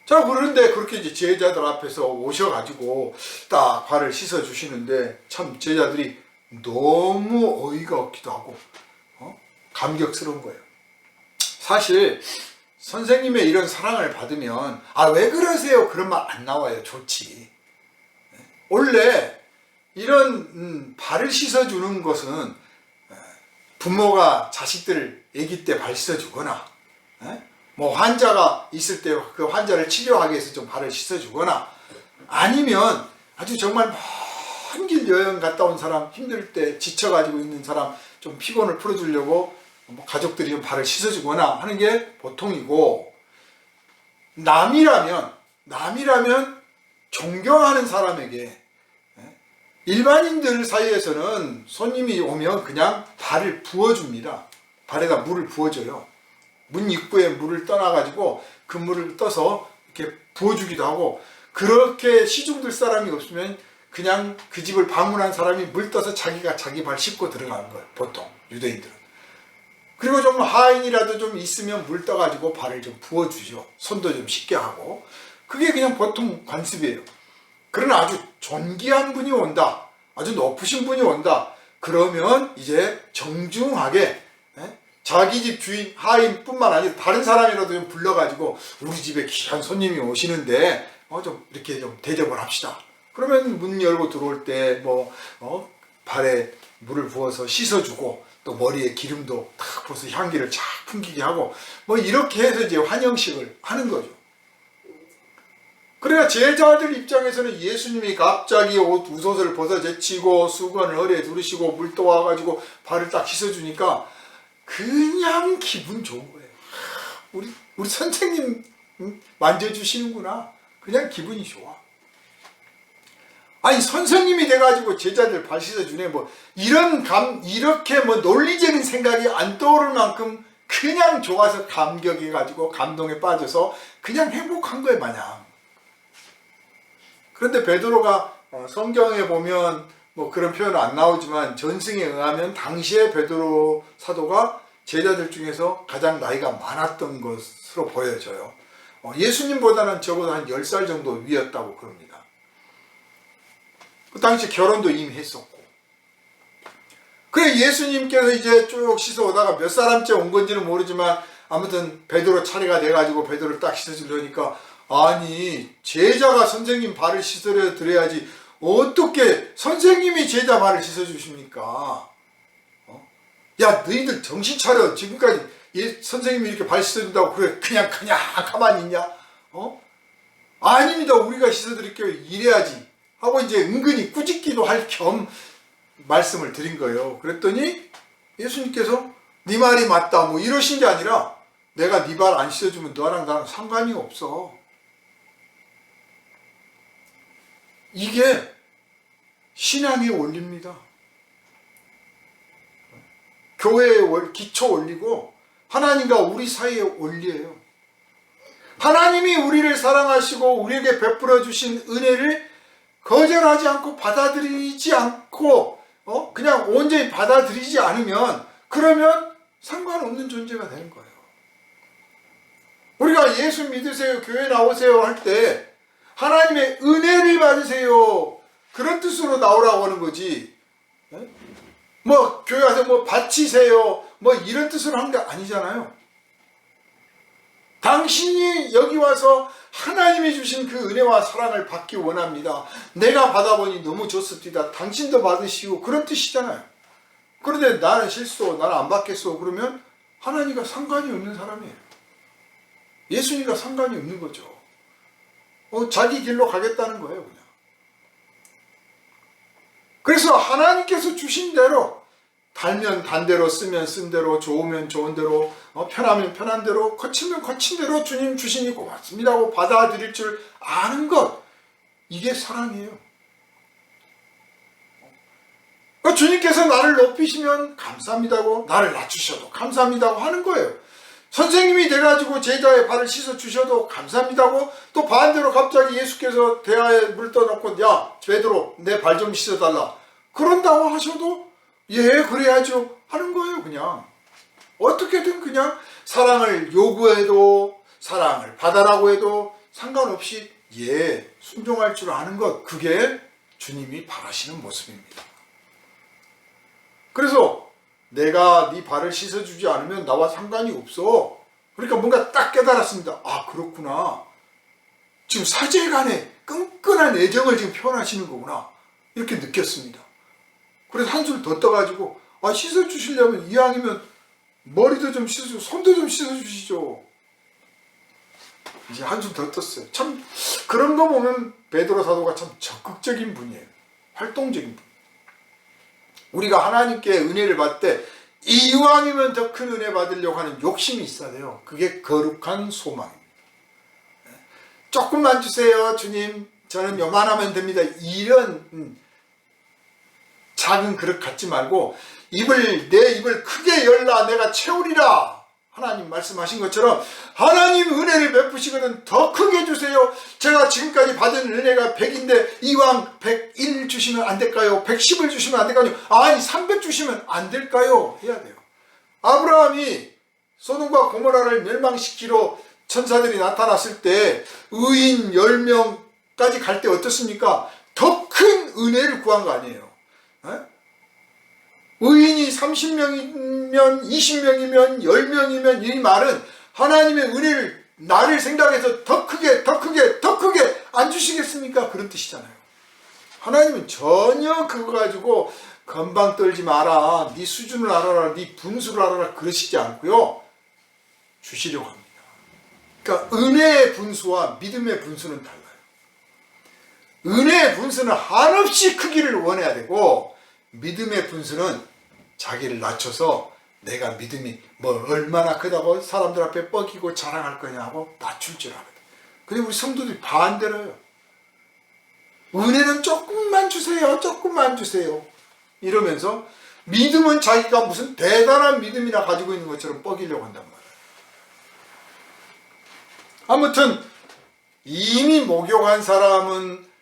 자, 그런데 그렇게 이제 제자들 앞에서 오셔가지고 딱 발을 씻어주시는데 참 제자들이 너무 어이가 없기도 하고 감격스러운 거예요. 사실 선생님의 이런 사랑을 받으면 왜 그러세요? 그런 말 안 나와요. 좋지. 원래 이런 발을 씻어주는 것은 부모가 자식들을 아기 때 발 씻어주거나, 뭐 환자가 있을 때 그 환자를 치료하기 위해서 좀 발을 씻어주거나, 아니면 아주 정말 먼 길 여행 갔다 온 사람, 힘들 때 지쳐가지고 있는 사람 좀 피곤을 풀어주려고 뭐 가족들이 좀 발을 씻어주거나 하는 게 보통이고, 남이라면 존경하는 사람에게, 일반인들 사이에서는 손님이 오면 그냥 발을 부어줍니다. 발에다 물을 부어줘요. 문 입구에 물을 떠나가지고 그 물을 떠서 이렇게 부어주기도 하고, 그렇게 시중들 사람이 없으면 그냥 그 집을 방문한 사람이 물 떠서 자기가 자기 발 씻고 들어가는 거예요. 보통 유대인들은. 그리고 좀 하인이라도 좀 있으면 물 떠가지고 발을 좀 부어주죠. 손도 좀 씻게 하고. 그게 그냥 보통 관습이에요. 그러나 아주 존귀한 분이 온다, 아주 높으신 분이 온다, 그러면 이제 정중하게 자기 집 주인 하인뿐만 아니라 다른 사람이라도 좀 불러가지고 우리 집에 귀한 손님이 오시는데 좀 이렇게 좀 대접을 합시다. 그러면 문 열고 들어올 때 발에 물을 부어서 씻어주고, 또 머리에 기름도 탁 부어서 향기를 쫙 풍기게 하고, 뭐 이렇게 해서 이제 환영식을 하는 거죠. 그러나 제자들 입장에서는 예수님이 갑자기 웃옷을 벗어 제치고 수건을 허리에 두르시고 물 떠와가지고 발을 딱 씻어주니까 그냥 기분 좋은 거예요. 우리 선생님 만져주시는구나. 그냥 기분이 좋아. 아니, 선생님이 돼가지고 제자들 발 씻어주네, 뭐 이렇게 뭐 논리적인 생각이 안 떠오를 만큼 그냥 좋아서 감격해가지고 감동에 빠져서 그냥 행복한 거예요, 마냥. 그런데 베드로가 성경에 보면 뭐 그런 표현은 안 나오지만 전승에 의하면 당시에 베드로 사도가 제자들 중에서 가장 나이가 많았던 것으로 보여져요. 예수님보다는 적어도 한 10살 정도 위였다고 그럽니다. 그 당시 결혼도 이미 했었고. 그래 예수님께서 이제 쭉 씻어 오다가 몇 사람째 온 건지는 모르지만 아무튼 베드로 차례가 돼가지고 베드로를 딱 씻어주려니까, 아니 제자가 선생님 발을 씻어 드려야지 어떻게 선생님이 제자 발을 씻어 주십니까? 야, 너희들 정신 차려. 지금까지 선생님이 이렇게 발 씻어 준다고 그래 그냥 가만히 있냐? 아닙니다, 우리가 씻어 드릴게요. 이래야지 하고 이제 은근히 꾸짖기도 할 겸 말씀을 드린 거예요. 그랬더니 예수님께서 네 말이 맞다 뭐 이러신 게 아니라, 내가 네 발 안 씻어주면 너랑 나랑 상관이 없어. 이게 신앙의 원리입니다. 교회의 기초 원리고 하나님과 우리 사이의 원리예요. 하나님이 우리를 사랑하시고 우리에게 베풀어 주신 은혜를 거절하지 않고 받아들이지 않고 그냥 온전히 받아들이지 않으면, 그러면 상관없는 존재가 되는 거예요. 우리가 예수 믿으세요, 교회 나오세요 할 때 하나님의 은혜를 받으세요, 그런 뜻으로 나오라고 하는 거지, 뭐 교회 와서 뭐 바치세요 뭐 이런 뜻으로 하는 게 아니잖아요. 당신이 여기 와서 하나님이 주신 그 은혜와 사랑을 받기 원합니다. 내가 받아보니 너무 좋습니다. 당신도 받으시고, 그런 뜻이잖아요. 그런데 나는 실수, 나는 안 받겠어 그러면 하나님과 상관이 없는 사람이에요. 예수님과 상관이 없는 거죠. 자기 길로 가겠다는 거예요, 그냥. 그래서 하나님께서 주신 대로, 달면 단 대로, 쓰면 쓴 대로, 좋으면 좋은 대로, 편하면 편한 대로, 거치면 거친 대로 주님 주시니 고맙습니다 하고 받아들일 줄 아는 것, 이게 사랑이에요. 주님께서 나를 높이시면 감사합니다고, 나를 낮추셔도 감사합니다고 하는 거예요. 선생님이 돼가지고 제자의 발을 씻어 주셔도 감사합니다고, 또 반대로 갑자기 예수께서 대야에 물 떠놓고, 야 베드로 내 발 좀 씻어달라 그런다고 하셔도 예 그래야죠 하는 거예요. 그냥 어떻게든 그냥 사랑을 요구해도 사랑을 받아라고 해도 상관없이 예 순종할 줄 아는 것, 그게 주님이 바라시는 모습입니다. 그래서 내가 네 발을 씻어주지 않으면 나와 상관이 없어. 그러니까 뭔가 딱 깨달았습니다. 아 그렇구나, 지금 사제간에 끈끈한 애정을 지금 표현하시는 거구나, 이렇게 느꼈습니다. 그래서 한술 더 떠가지고 씻어주시려면 이왕이면 머리도 좀 씻어주고 손도 좀 씻어주시죠. 이제 한숨 더 떴어요. 참 그런 거 보면 베드로 사도가 참 적극적인 분이에요. 활동적인 분. 우리가 하나님께 은혜를 받을 때 이왕이면 더 큰 은혜 받으려고 하는 욕심이 있어야 돼요. 그게 거룩한 소망입니다. 조금만 주세요 주님, 저는 요만하면 됩니다. 이런 작은 그릇 갖지 말고 내 입을 크게 열라 내가 채우리라. 하나님 말씀하신 것처럼 하나님 은혜를 베푸시거든 더 크게 주세요. 제가 지금까지 받은 은혜가 100인데 이왕 101 주시면 안 될까요? 110을 주시면 안 될까요? 아니 300 주시면 안 될까요? 해야 돼요. 아브라함이 소돔과 고모라를 멸망시키러 천사들이 나타났을 때 의인 10명까지 갈 때 어떻습니까? 더 큰 은혜를 구한 거 아니에요. 의인이 30명이면 20명이면 10명이면 이 말은 하나님의 은혜를 나를 생각해서 더 크게 안 주시겠습니까? 그런 뜻이잖아요. 하나님은 전혀 그거 가지고 건방 떨지 마라, 네 수준을 알아라, 네 분수를 알아라 그러시지 않고요. 주시려고 합니다. 그러니까 은혜의 분수와 믿음의 분수는 달라요. 은혜의 분수는 한없이 크기를 원해야 되고 믿음의 분수는 자기를 낮춰서 내가 믿음이 얼마나 크다고 사람들 앞에 뻐기고 자랑할 거냐고 낮출 줄 알아요. 근데 우리 성도들이 반대로 해요. 은혜는 조금만 주세요, 조금만 주세요 이러면서 믿음은 자기가 무슨 대단한 믿음이나 가지고 있는 것처럼 뻐기려고 한단 말이에요. 아무튼 이미 목욕한 사람은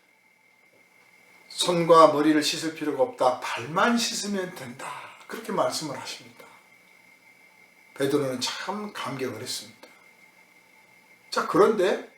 손과 머리를 씻을 필요가 없다. 발만 씻으면 된다. 그렇게 말씀을 하십니다. 베드로는 참 감격을 했습니다. 자, 그런데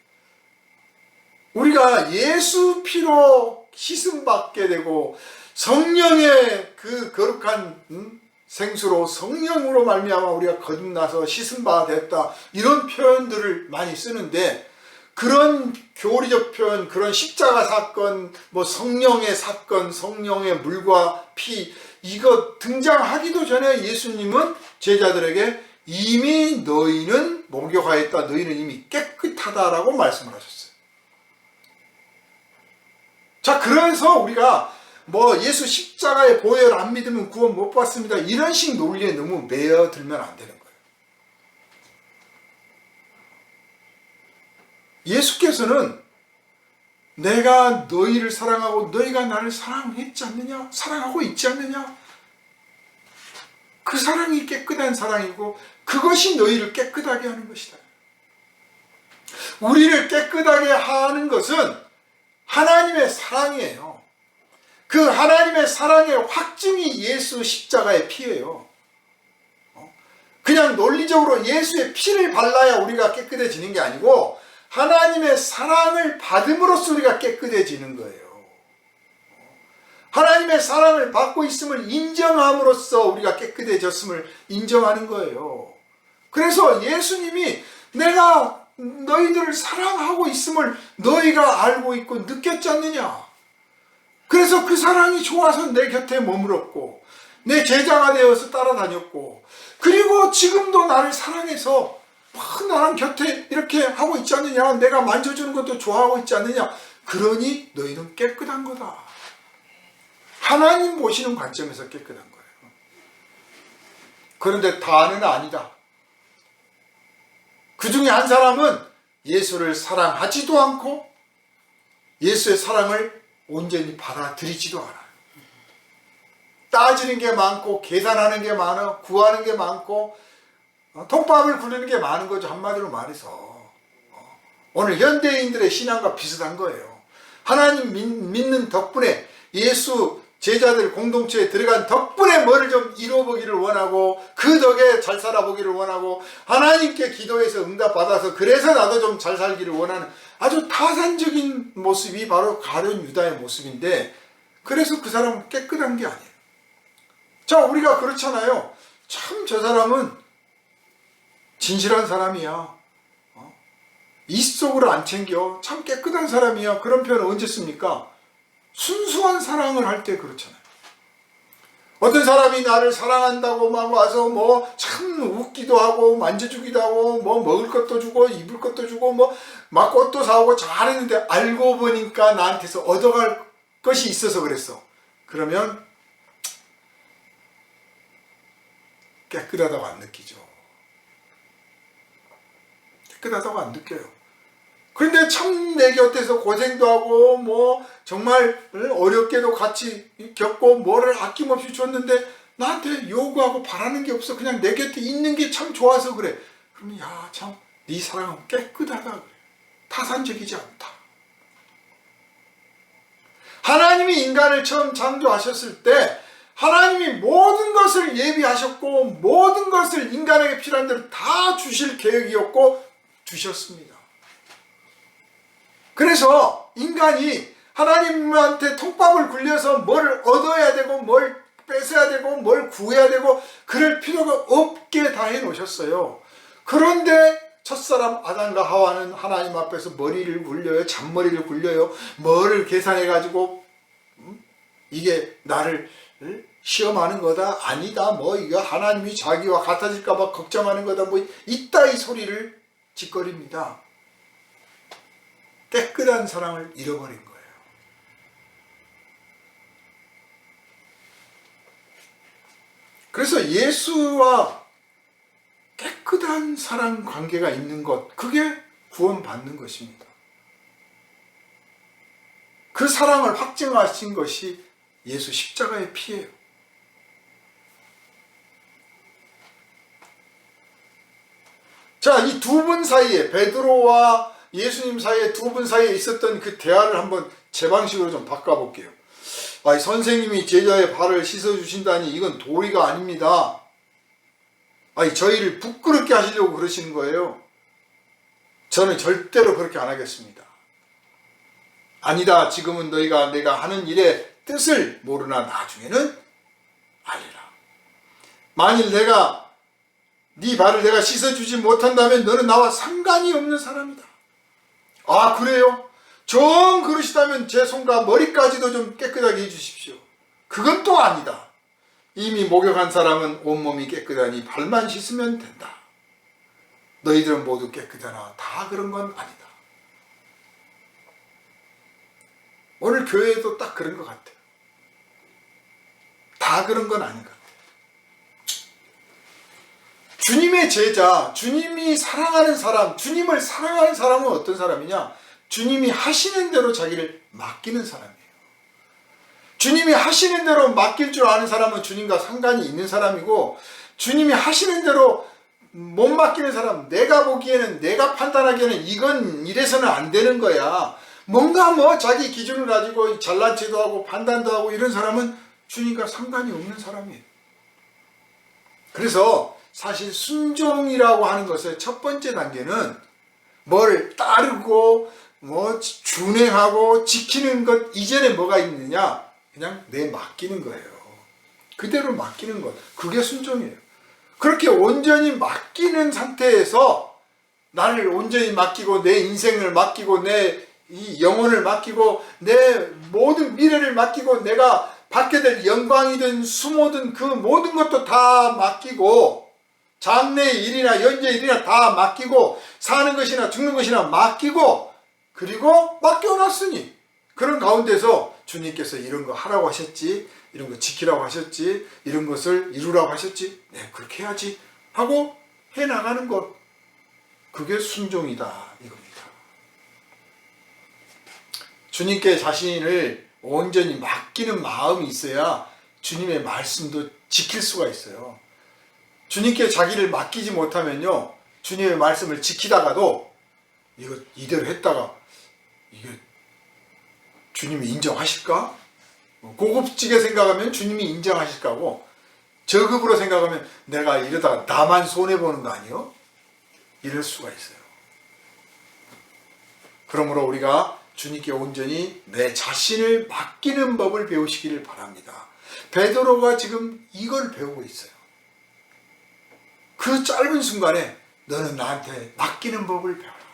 우리가 예수 피로 씻음 받게 되고 성령의 그 거룩한 생수로 성령으로 말미암아 우리가 거듭나서 씻음 받아 됐다. 이런 표현들을 많이 쓰는데 그런 교리적 표현, 그런 십자가 사건, 성령의 사건, 성령의 물과 피, 이거 등장하기도 전에 예수님은 제자들에게 이미 너희는 목욕하였다, 너희는 이미 깨끗하다라고 말씀을 하셨어요. 자, 그래서 우리가 예수 십자가의 보혈 안 믿으면 구원 못 받습니다. 이런 식 논리에 너무 매여들면 안 되는 거예요. 예수께서는 내가 너희를 사랑하고 너희가 나를 사랑했지 않느냐? 사랑하고 있지 않느냐? 그 사랑이 깨끗한 사랑이고 그것이 너희를 깨끗하게 하는 것이다. 우리를 깨끗하게 하는 것은 하나님의 사랑이에요. 그 하나님의 사랑의 확증이 예수 십자가의 피예요. 그냥 논리적으로 예수의 피를 발라야 우리가 깨끗해지는 게 아니고 하나님의 사랑을 받음으로써 우리가 깨끗해지는 거예요. 하나님의 사랑을 받고 있음을 인정함으로써 우리가 깨끗해졌음을 인정하는 거예요. 그래서 예수님이 내가 너희들을 사랑하고 있음을 너희가 알고 있고 느꼈지 않느냐? 그래서 그 사랑이 좋아서 내 곁에 머물었고 내 제자가 되어서 따라다녔고 그리고 지금도 나를 사랑해서 나랑 곁에 이렇게 하고 있지 않느냐? 내가 만져주는 것도 좋아하고 있지 않느냐? 그러니 너희는 깨끗한 거다. 하나님 보시는 관점에서 깨끗한 거예요. 그런데 다는 아니다. 그 중에 한 사람은 예수를 사랑하지도 않고 예수의 사랑을 온전히 받아들이지도 않아요. 따지는 게 많고 계산하는 게 많아, 구하는 게 많고 통밥을 굴리는 게 많은 거죠. 한마디로 말해서 오늘 현대인들의 신앙과 비슷한 거예요. 하나님 믿는 덕분에 예수 제자들 공동체에 들어간 덕분에 뭐를 좀 이루어보기를 원하고 그 덕에 잘 살아보기를 원하고 하나님께 기도해서 응답받아서 그래서 나도 좀 잘 살기를 원하는 아주 타산적인 모습이 바로 가룟 유다의 모습인데 그래서 그 사람은 깨끗한 게 아니에요. 자, 우리가 그렇잖아요. 참 저 사람은 진실한 사람이야. 이속으로 안 챙겨. 참 깨끗한 사람이야. 그런 표현을 언제 씁니까? 순수한 사랑을 할 때 그렇잖아요. 어떤 사람이 나를 사랑한다고 막 와서 뭐 참 웃기도 하고 만져주기도 하고 뭐 먹을 것도 주고 입을 것도 주고 뭐 막 꽃도 사오고 잘했는데 알고 보니까 나한테서 얻어갈 것이 있어서 그랬어. 그러면 깨끗하다고 안 느끼죠. 깨끗하다고 안 느껴요. 그런데 참 내 곁에서 고생도 하고 뭐 정말 어렵게도 같이 겪고 뭐를 아낌없이 줬는데 나한테 요구하고 바라는 게 없어. 그냥 내 곁에 있는 게 참 좋아서 그래. 그러면 야, 참 네 사랑은 깨끗하다 그래. 타산적이지 않다. 하나님이 인간을 처음 창조하셨을 때 하나님이 모든 것을 예비하셨고 모든 것을 인간에게 필요한 대로 다 주실 계획이었고 주셨습니다. 그래서 인간이 하나님한테 통밥을 굴려서 뭘 얻어야 되고 뭘 뺏어야 되고 뭘 구해야 되고 그럴 필요가 없게 다 해놓으셨어요. 그런데 첫사람 아담과 하와는 하나님 앞에서 머리를 굴려요. 잔머리를 굴려요. 뭐를 계산해가지고 이게 나를 시험하는 거다 아니다 뭐 이거 하나님이 자기와 같아질까봐 걱정하는 거다 뭐 이따위 소리를 짓거립니다. 깨끗한 사랑을 잃어버린 거예요. 그래서 예수와 깨끗한 사랑 관계가 있는 것, 그게 구원받는 것입니다. 그 사랑을 확증하신 것이 예수 십자가의 피예요. 자, 이 두 분 사이에 베드로와 예수님 사이에 두 분 사이에 있었던 그 대화를 한번 제 방식으로 좀 바꿔볼게요. 선생님이 제자의 발을 씻어주신다니 이건 도리가 아닙니다. 저희를 부끄럽게 하시려고 그러시는 거예요. 저는 절대로 그렇게 안 하겠습니다. 아니다. 지금은 너희가 내가 하는 일의 뜻을 모르나 나중에는 알리라. 만일 내가 네 발을 내가 씻어주지 못한다면 너는 나와 상관이 없는 사람이다. 아, 그래요? 정 그러시다면 제 손과 머리까지도 좀 깨끗하게 해주십시오. 그건 또 아니다. 이미 목욕한 사람은 온몸이 깨끗하니 발만 씻으면 된다. 너희들은 모두 깨끗하나 다 그런 건 아니다. 오늘 교회에도 딱 그런 것 같아요. 다 그런 건 아닌 것 같아요. 주님의 제자, 주님이 사랑하는 사람, 주님을 사랑하는 사람은 어떤 사람이냐? 주님이 하시는 대로 자기를 맡기는 사람이에요. 주님이 하시는 대로 맡길 줄 아는 사람은 주님과 상관이 있는 사람이고, 주님이 하시는 대로 못 맡기는 사람, 내가 보기에는, 내가 판단하기에는 이건 이래서는 안 되는 거야. 뭔가 뭐 자기 기준을 가지고 잘난 체도 하고 판단도 하고 이런 사람은 주님과 상관이 없는 사람이에요. 그래서 사실 순종이라고 하는 것의 첫 번째 단계는 뭘 따르고 뭐 준행하고 지키는 것 이전에 뭐가 있느냐? 그냥 내 맡기는 거예요. 그대로 맡기는 것. 그게 순종이에요. 그렇게 온전히 맡기는 상태에서 나를 온전히 맡기고 내 인생을 맡기고 내 이 영혼을 맡기고 내 모든 미래를 맡기고 내가 받게 될 영광이든 수모든 그 모든 것도 다 맡기고 장래의 일이나 현재의 일이나 다 맡기고 사는 것이나 죽는 것이나 맡기고 그리고 맡겨놨으니 그런 가운데서 주님께서 이런 거 하라고 하셨지, 이런 거 지키라고 하셨지, 이런 것을 이루라고 하셨지, 네 그렇게 해야지 하고 해나가는 것, 그게 순종이다 이겁니다. 주님께 자신을 온전히 맡기는 마음이 있어야 주님의 말씀도 지킬 수가 있어요. 주님께 자기를 맡기지 못하면요, 주님의 말씀을 지키다가도 이거 이대로 했다가 이게 주님이 인정하실까? 고급지게 생각하면 주님이 인정하실까고, 저급으로 생각하면 내가 이러다가 나만 손해보는 거 아니요? 이럴 수가 있어요. 그러므로 우리가 주님께 온전히 내 자신을 맡기는 법을 배우시기를 바랍니다. 베드로가 지금 이걸 배우고 있어요. 그 짧은 순간에 너는 나한테 맡기는 법을 배워라.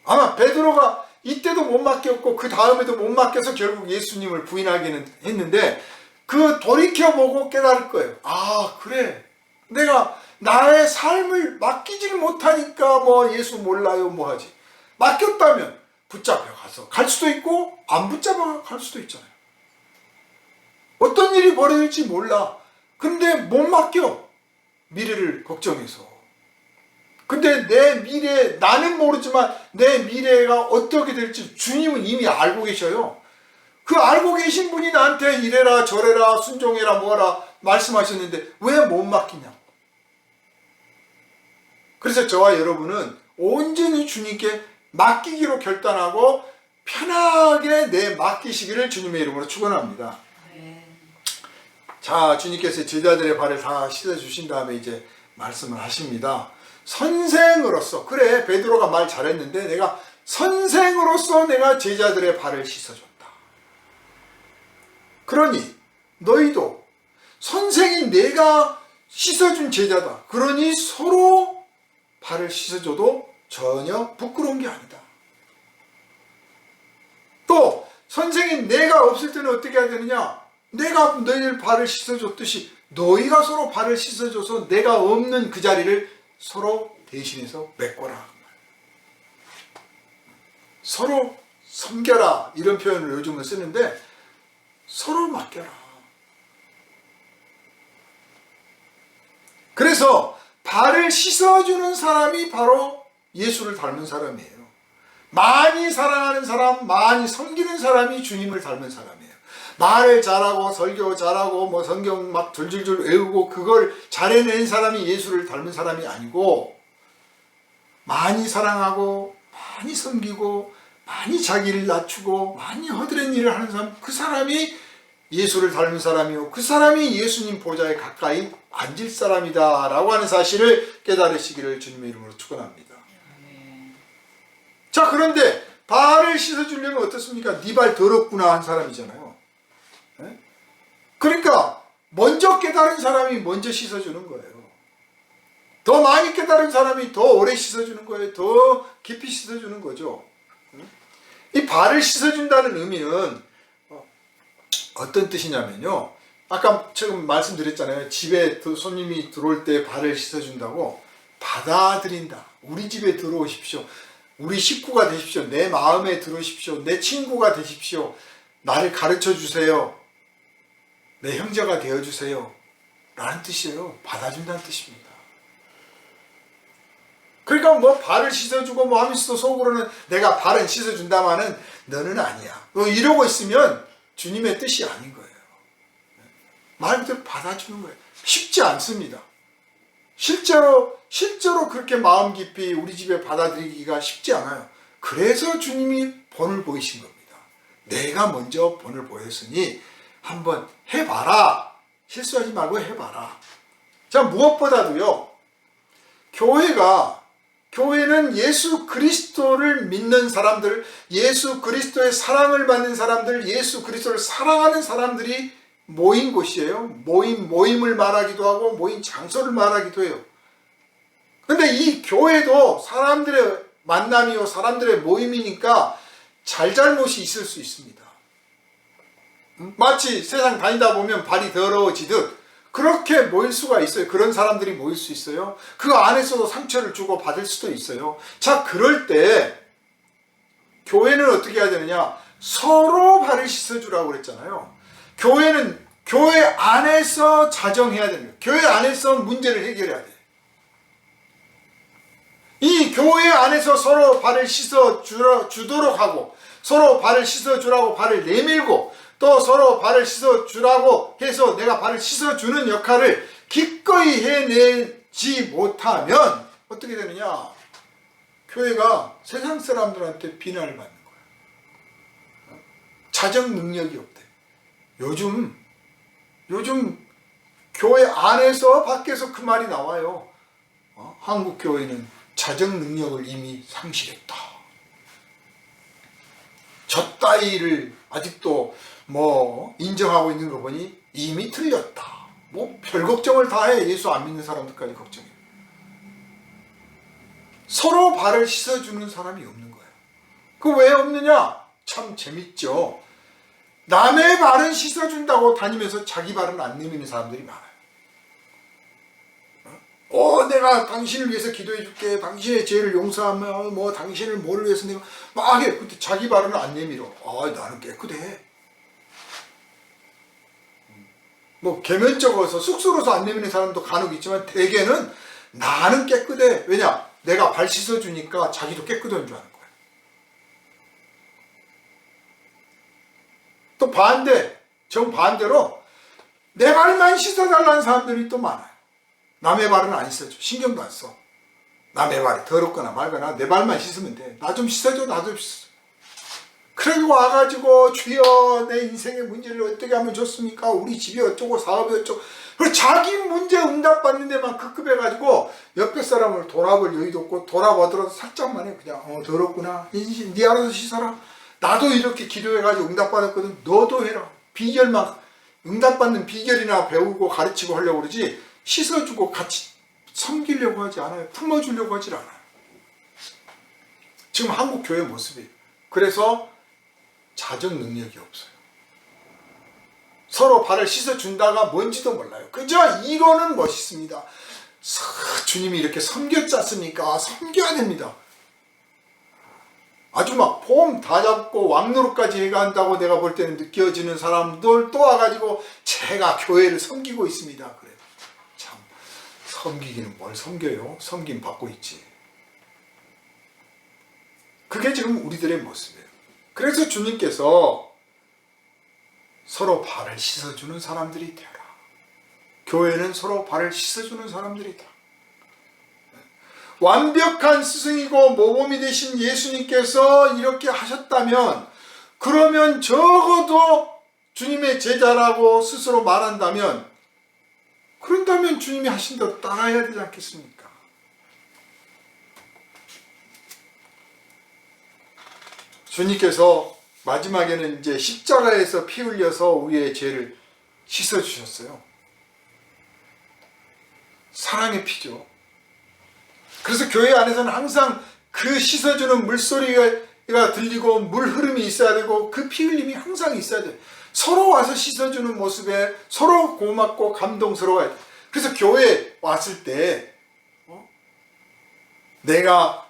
아마 베드로가 이때도 못 맡겼고 그 다음에도 못 맡겨서 결국 예수님을 부인하기는 했는데 그 돌이켜보고 깨달을 거예요. 아, 그래. 내가 나의 삶을 맡기질 못하니까 뭐 예수 몰라요 뭐 하지. 맡겼다면 붙잡혀 가서 갈 수도 있고 안 붙잡아 갈 수도 있잖아요. 어떤 일이 벌어질지 몰라. 근데 못 맡겨. 미래를 걱정해서. 근데 내 미래, 나는 모르지만 내 미래가 어떻게 될지 주님은 이미 알고 계셔요. 그 알고 계신 분이 나한테 이래라 저래라 순종해라 뭐라 말씀하셨는데 왜 못 맡기냐고. 그래서 저와 여러분은 온전히 주님께 맡기기로 결단하고 편하게 내 맡기시기를 주님의 이름으로 축원합니다. 자, 주님께서 제자들의 발을 다 씻어주신 다음에 이제 말씀을 하십니다. 선생으로서, 그래 베드로가 말 잘했는데 내가 선생으로서 내가 제자들의 발을 씻어줬다. 그러니 너희도 선생인 내가 씻어준 제자다. 그러니 서로 발을 씻어줘도 전혀 부끄러운 게 아니다. 또 선생인 내가 없을 때는 어떻게 해야 되느냐? 내가 너희들 발을 씻어줬듯이 너희가 서로 발을 씻어줘서 내가 없는 그 자리를 서로 대신해서 메꿔라. 서로 섬겨라 이런 표현을 요즘은 쓰는데 서로 맡겨라. 그래서 발을 씻어주는 사람이 바로 예수를 닮은 사람이에요. 많이 사랑하는 사람, 많이 섬기는 사람이 주님을 닮은 사람이에요. 말을 잘하고 설교 잘하고 뭐 성경 막 줄줄줄 외우고 그걸 잘해낸 사람이 예수를 닮은 사람이 아니고 많이 사랑하고 많이 섬기고 많이 자기를 낮추고 많이 허드렛 일을 하는 사람, 그 사람이 예수를 닮은 사람이요 그 사람이 예수님 보좌에 가까이 앉을 사람이다 라고 하는 사실을 깨달으시기를 주님의 이름으로 축원합니다. 자, 그런데 발을 씻어주려면 어떻습니까? 네 발 더럽구나 한 사람이잖아요. 그러니까 먼저 깨달은 사람이 먼저 씻어주는 거예요. 더 많이 깨달은 사람이 더 오래 씻어주는 거예요. 더 깊이 씻어주는 거죠. 이 발을 씻어준다는 의미는 어떤 뜻이냐면요, 아까 지금 말씀드렸잖아요. 집에 손님이 들어올 때 발을 씻어준다고. 받아들인다. 우리 집에 들어오십시오. 우리 식구가 되십시오. 내 마음에 들어오십시오. 내 친구가 되십시오. 나를 가르쳐 주세요. 내 형제가 되어주세요 라는 뜻이에요. 받아준다는 뜻입니다. 그러니까 뭐 발을 씻어주고 뭐 하면서도 속으로는 내가 발은 씻어준다마는 너는 아니야 뭐 이러고 있으면 주님의 뜻이 아닌 거예요. 말 그대로 받아주는 거예요. 쉽지 않습니다. 실제로 그렇게 마음 깊이 우리 집에 받아들이기가 쉽지 않아요. 그래서 주님이 본을 보이신 겁니다. 내가 먼저 본을 보였으니 한번 해봐라. 실수하지 말고 해봐라. 자, 무엇보다도요, 교회는 예수 그리스도를 믿는 사람들, 예수 그리스도의 사랑을 받는 사람들, 예수 그리스도를 사랑하는 사람들이 모인 곳이에요. 모임을 말하기도 하고 모인 장소를 말하기도 해요. 근데 이 교회도 사람들의 만남이요 사람들의 모임이니까 잘잘못이 있을 수 있습니다. 마치 세상 다니다 보면 발이 더러워지듯 그렇게 모일 수가 있어요. 그런 사람들이 모일 수 있어요. 그 안에서도 상처를 주고 받을 수도 있어요. 자, 그럴 때 교회는 어떻게 해야 되느냐? 서로 발을 씻어주라고 그랬잖아요. 교회는 교회 안에서 자정해야 됩니다. 교회 안에서 문제를 해결해야 돼요. 이 교회 안에서 서로 발을 씻어주도록 하고 서로 발을 씻어주라고 발을 내밀고 또 서로 발을 씻어주라고 해서 내가 발을 씻어주는 역할을 기꺼이 해내지 못하면 어떻게 되느냐? 교회가 세상 사람들한테 비난을 받는 거예요. 자정 능력이 없대. 요즘 교회 안에서 밖에서 그 말이 나와요. 한국 교회는 자정 능력을 이미 상실했다. 저 따위를 아직도 뭐 인정하고 있는 거 보니 이미 틀렸다. 뭐 별 걱정을 다 해. 예수 안 믿는 사람들까지 걱정해. 서로 발을 씻어주는 사람이 없는 거예요. 그 왜 없느냐? 참 재밌죠. 남의 발은 씻어준다고 다니면서 자기 발은 안 내미는 사람들이 많아요. 내가 당신을 위해서 기도해 줄게. 당신의 죄를 용서하며 뭐 당신을 뭐를 위해서 내가 막 해. 근데 자기 발은 안 내밀어. 나는 깨끗해. 뭐 계면적어서 쑥스러워서 안 내미는 사람도 간혹 있지만 대개는 나는 깨끗해. 왜냐? 내가 발 씻어주니까 자기도 깨끗한 줄 아는 거야. 또 정반대로 내 발만 씻어달라는 사람들이 또 많아요. 남의 발은 안 씻어줘. 신경도 안 써. 남의 발이 더럽거나 말거나 내 발만 씻으면 돼. 나 좀 씻어줘. 나 좀 씻어줘. 그러고 와가지고 주여 내 인생의 문제를 어떻게 하면 좋습니까? 우리 집이 어쩌고 사업이 어쩌고. 그리고 자기 문제 응답받는 데만 급급해가지고 옆에 사람을 돌아볼 여유도 없고 돌아보더라도 살짝만 해. 그냥 더럽구나. 네 알아서 씻어라. 나도 이렇게 기도해가지고 응답받았거든. 너도 해라. 비결만 응답받는 비결이나 배우고 가르치고 하려고 그러지 씻어주고 같이 섬기려고 하지 않아요. 품어주려고 하질 않아요. 지금 한국 교회 모습이에요. 그래서 자정 능력이 없어요. 서로 발을 씻어준다가 뭔지도 몰라요. 그저 이론은 멋있습니다. 주님이 이렇게 섬겼지 않습니까? 섬겨야 됩니다. 아주 막 폼 다 잡고 왕노릇까지 해간다고 내가 볼 때는 느껴지는 사람들 또 와가지고 제가 교회를 섬기고 있습니다. 그래. 참 섬기기는 뭘 섬겨요? 섬김 받고 있지. 그게 지금 우리들의 모습이에요. 그래서 주님께서 서로 발을 씻어주는 사람들이 되라. 교회는 서로 발을 씻어주는 사람들이다. 완벽한 스승이고 모범이 되신 예수님께서 이렇게 하셨다면, 그러면 적어도 주님의 제자라고 스스로 말한다면, 그런다면 주님이 하신 대로 따라야 되지 않겠습니까? 주님께서 마지막에는 이제 십자가에서 피 흘려서 우리의 죄를 씻어주셨어요. 사랑의 피죠. 그래서 교회 안에서는 항상 그 씻어주는 물소리가 들리고 물 흐름이 있어야 되고 그 피 흘림이 항상 있어야 돼요. 서로 와서 씻어주는 모습에 서로 고맙고 감동스러워야 돼요. 그래서 교회에 왔을 때 내가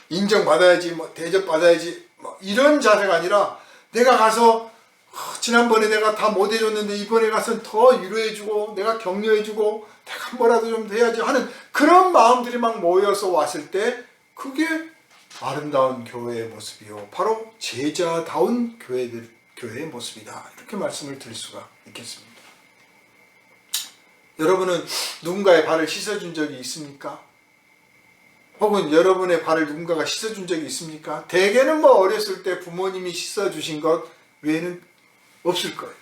인정받아야지, 대접받아야지, 이런 자세가 아니라 내가 가서 지난번에 내가 다 못해줬는데 이번에 가서는 더 위로해주고 내가 격려해주고 내가 뭐라도 좀 해야지 하는 그런 마음들이 막 모여서 왔을 때 그게 아름다운 교회의 모습이요. 바로 제자다운 교회의 모습이다. 이렇게 말씀을 드릴 수가 있겠습니다. 여러분은 누군가의 발을 씻어준 적이 있습니까? 혹은 여러분의 발을 누군가가 씻어준 적이 있습니까? 대개는 어렸을 때 부모님이 씻어주신 것 외에는 없을 거예요.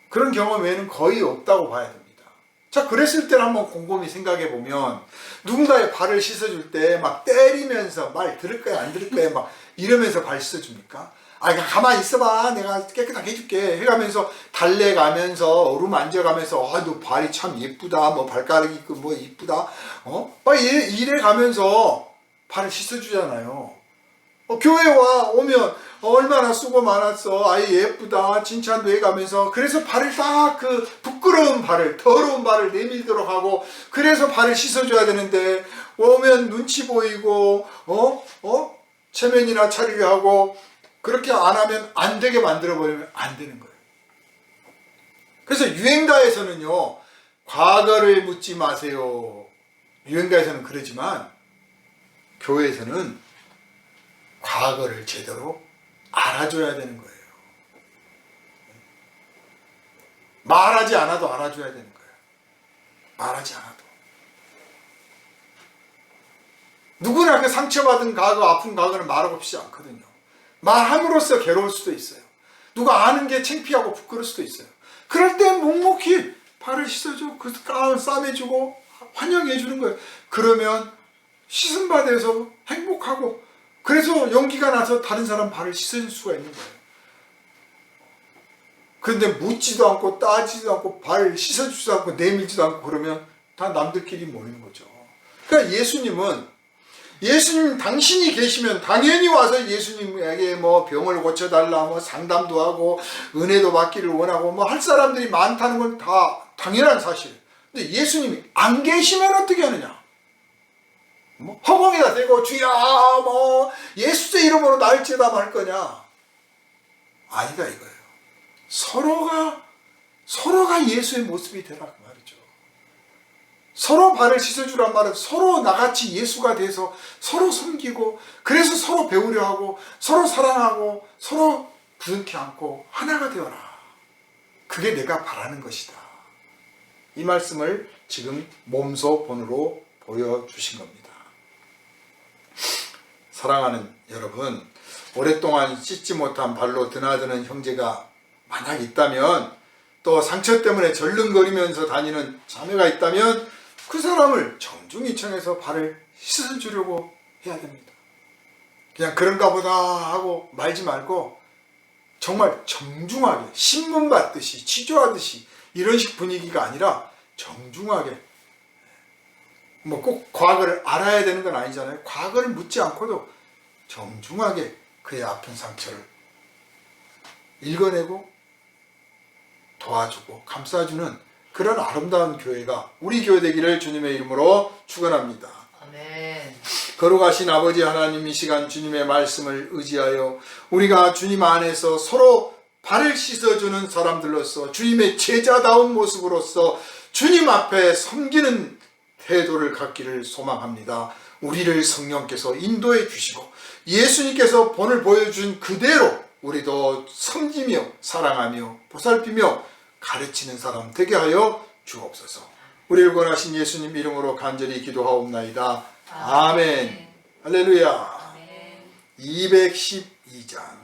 그런 경험 외에는 거의 없다고 봐야 됩니다. 자, 그랬을 때는 한번 곰곰이 생각해 보면 누군가의 발을 씻어줄 때 막 때리면서 말 들을 거야 안 들을 거야 막 이러면서 발 씻어줍니까? 가만히 있어봐. 내가 깨끗하게 해줄게. 해가면서 달래가면서 어루만져가면서 너 발이 참 예쁘다. 발가락이 있고 이쁘다. 막 이래가면서 발을 씻어주잖아요. 교회 오면 얼마나 수고 많았어. 아이 예쁘다. 칭찬도 해가면서 그래서 발을 딱 그 부끄러운 발을 더러운 발을 내밀도록 하고 그래서 발을 씻어줘야 되는데 오면 눈치 보이고 체면이나 차리게 하고 그렇게 안 하면 안 되게 만들어버리면 안 되는 거예요. 그래서 유행가에서는요, 과거를 묻지 마세요. 유행가에서는 그러지만 교회에서는 과거를 제대로 알아줘야 되는 거예요. 말하지 않아도 알아줘야 되는 거예요. 말하지 않아도. 누구나 그 상처받은 과거, 아픈 과거는 말하고 싶지 않거든요. 말함으로써 괴로울 수도 있어요. 누가 아는 게 창피하고 부끄러울 수도 있어요. 그럴 때 묵묵히 발을 씻어주고 그 가을 싸매주고 환영해주는 거예요. 그러면 씻음받아서 행복하고 그래서 용기가 나서 다른 사람 발을 씻어줄 수가 있는 거예요. 그런데 묻지도 않고 따지도 않고 발 씻어주지도 않고 내밀지도 않고 그러면 다 남들끼리 모이는 거죠. 그러니까 예수님은 예수님 당신이 계시면 당연히 와서 예수님에게 뭐 병을 고쳐달라, 뭐 상담도 하고 은혜도 받기를 원하고 뭐 할 사람들이 많다는 건 다 당연한 사실. 근데 예수님이 안 계시면 어떻게 하느냐? 뭐 허공에다 대고 주야 뭐 예수의 이름으로 날 제담할 거냐? 아니다 이거예요. 서로가 예수의 모습이 되라 그 말이죠. 서로 발을 씻어주란 말은 서로 나같이 예수가 돼서 서로 섬기고, 그래서 서로 배우려 하고 서로 사랑하고 서로 부둥켜 안고 하나가 되어라. 그게 내가 바라는 것이다. 이 말씀을 지금 몸소 본으로 보여주신 겁니다. 사랑하는 여러분, 오랫동안 씻지 못한 발로 드나드는 형제가 만약 있다면, 또 상처 때문에 절름거리면서 다니는 자매가 있다면 그 사람을 정중히 청해서 발을 씻어주려고 해야 됩니다. 그냥 그런가 보다 하고 말지 말고 정말 정중하게 신문 받듯이 치조하듯이 이런 식 분위기가 아니라 정중하게, 뭐 꼭 과거를 알아야 되는 건 아니잖아요. 과거를 묻지 않고도 정중하게 그의 아픈 상처를 읽어내고 도와주고 감싸주는 그런 아름다운 교회가 우리 교회 되기를 주님의 이름으로 축원합니다. 아멘. 거룩하신 아버지 하나님, 이 시간 주님의 말씀을 의지하여 우리가 주님 안에서 서로 발을 씻어주는 사람들로서 주님의 제자다운 모습으로서 주님 앞에 섬기는 태도를 갖기를 소망합니다. 우리를 성령께서 인도해 주시고 예수님께서 본을 보여준 그대로 우리도 섬기며 사랑하며 보살피며 가르치는 사람 되게 하여 주옵소서. 우리를 권하신 예수님 이름으로 간절히 기도하옵나이다. 아멘. 할렐루야. 212장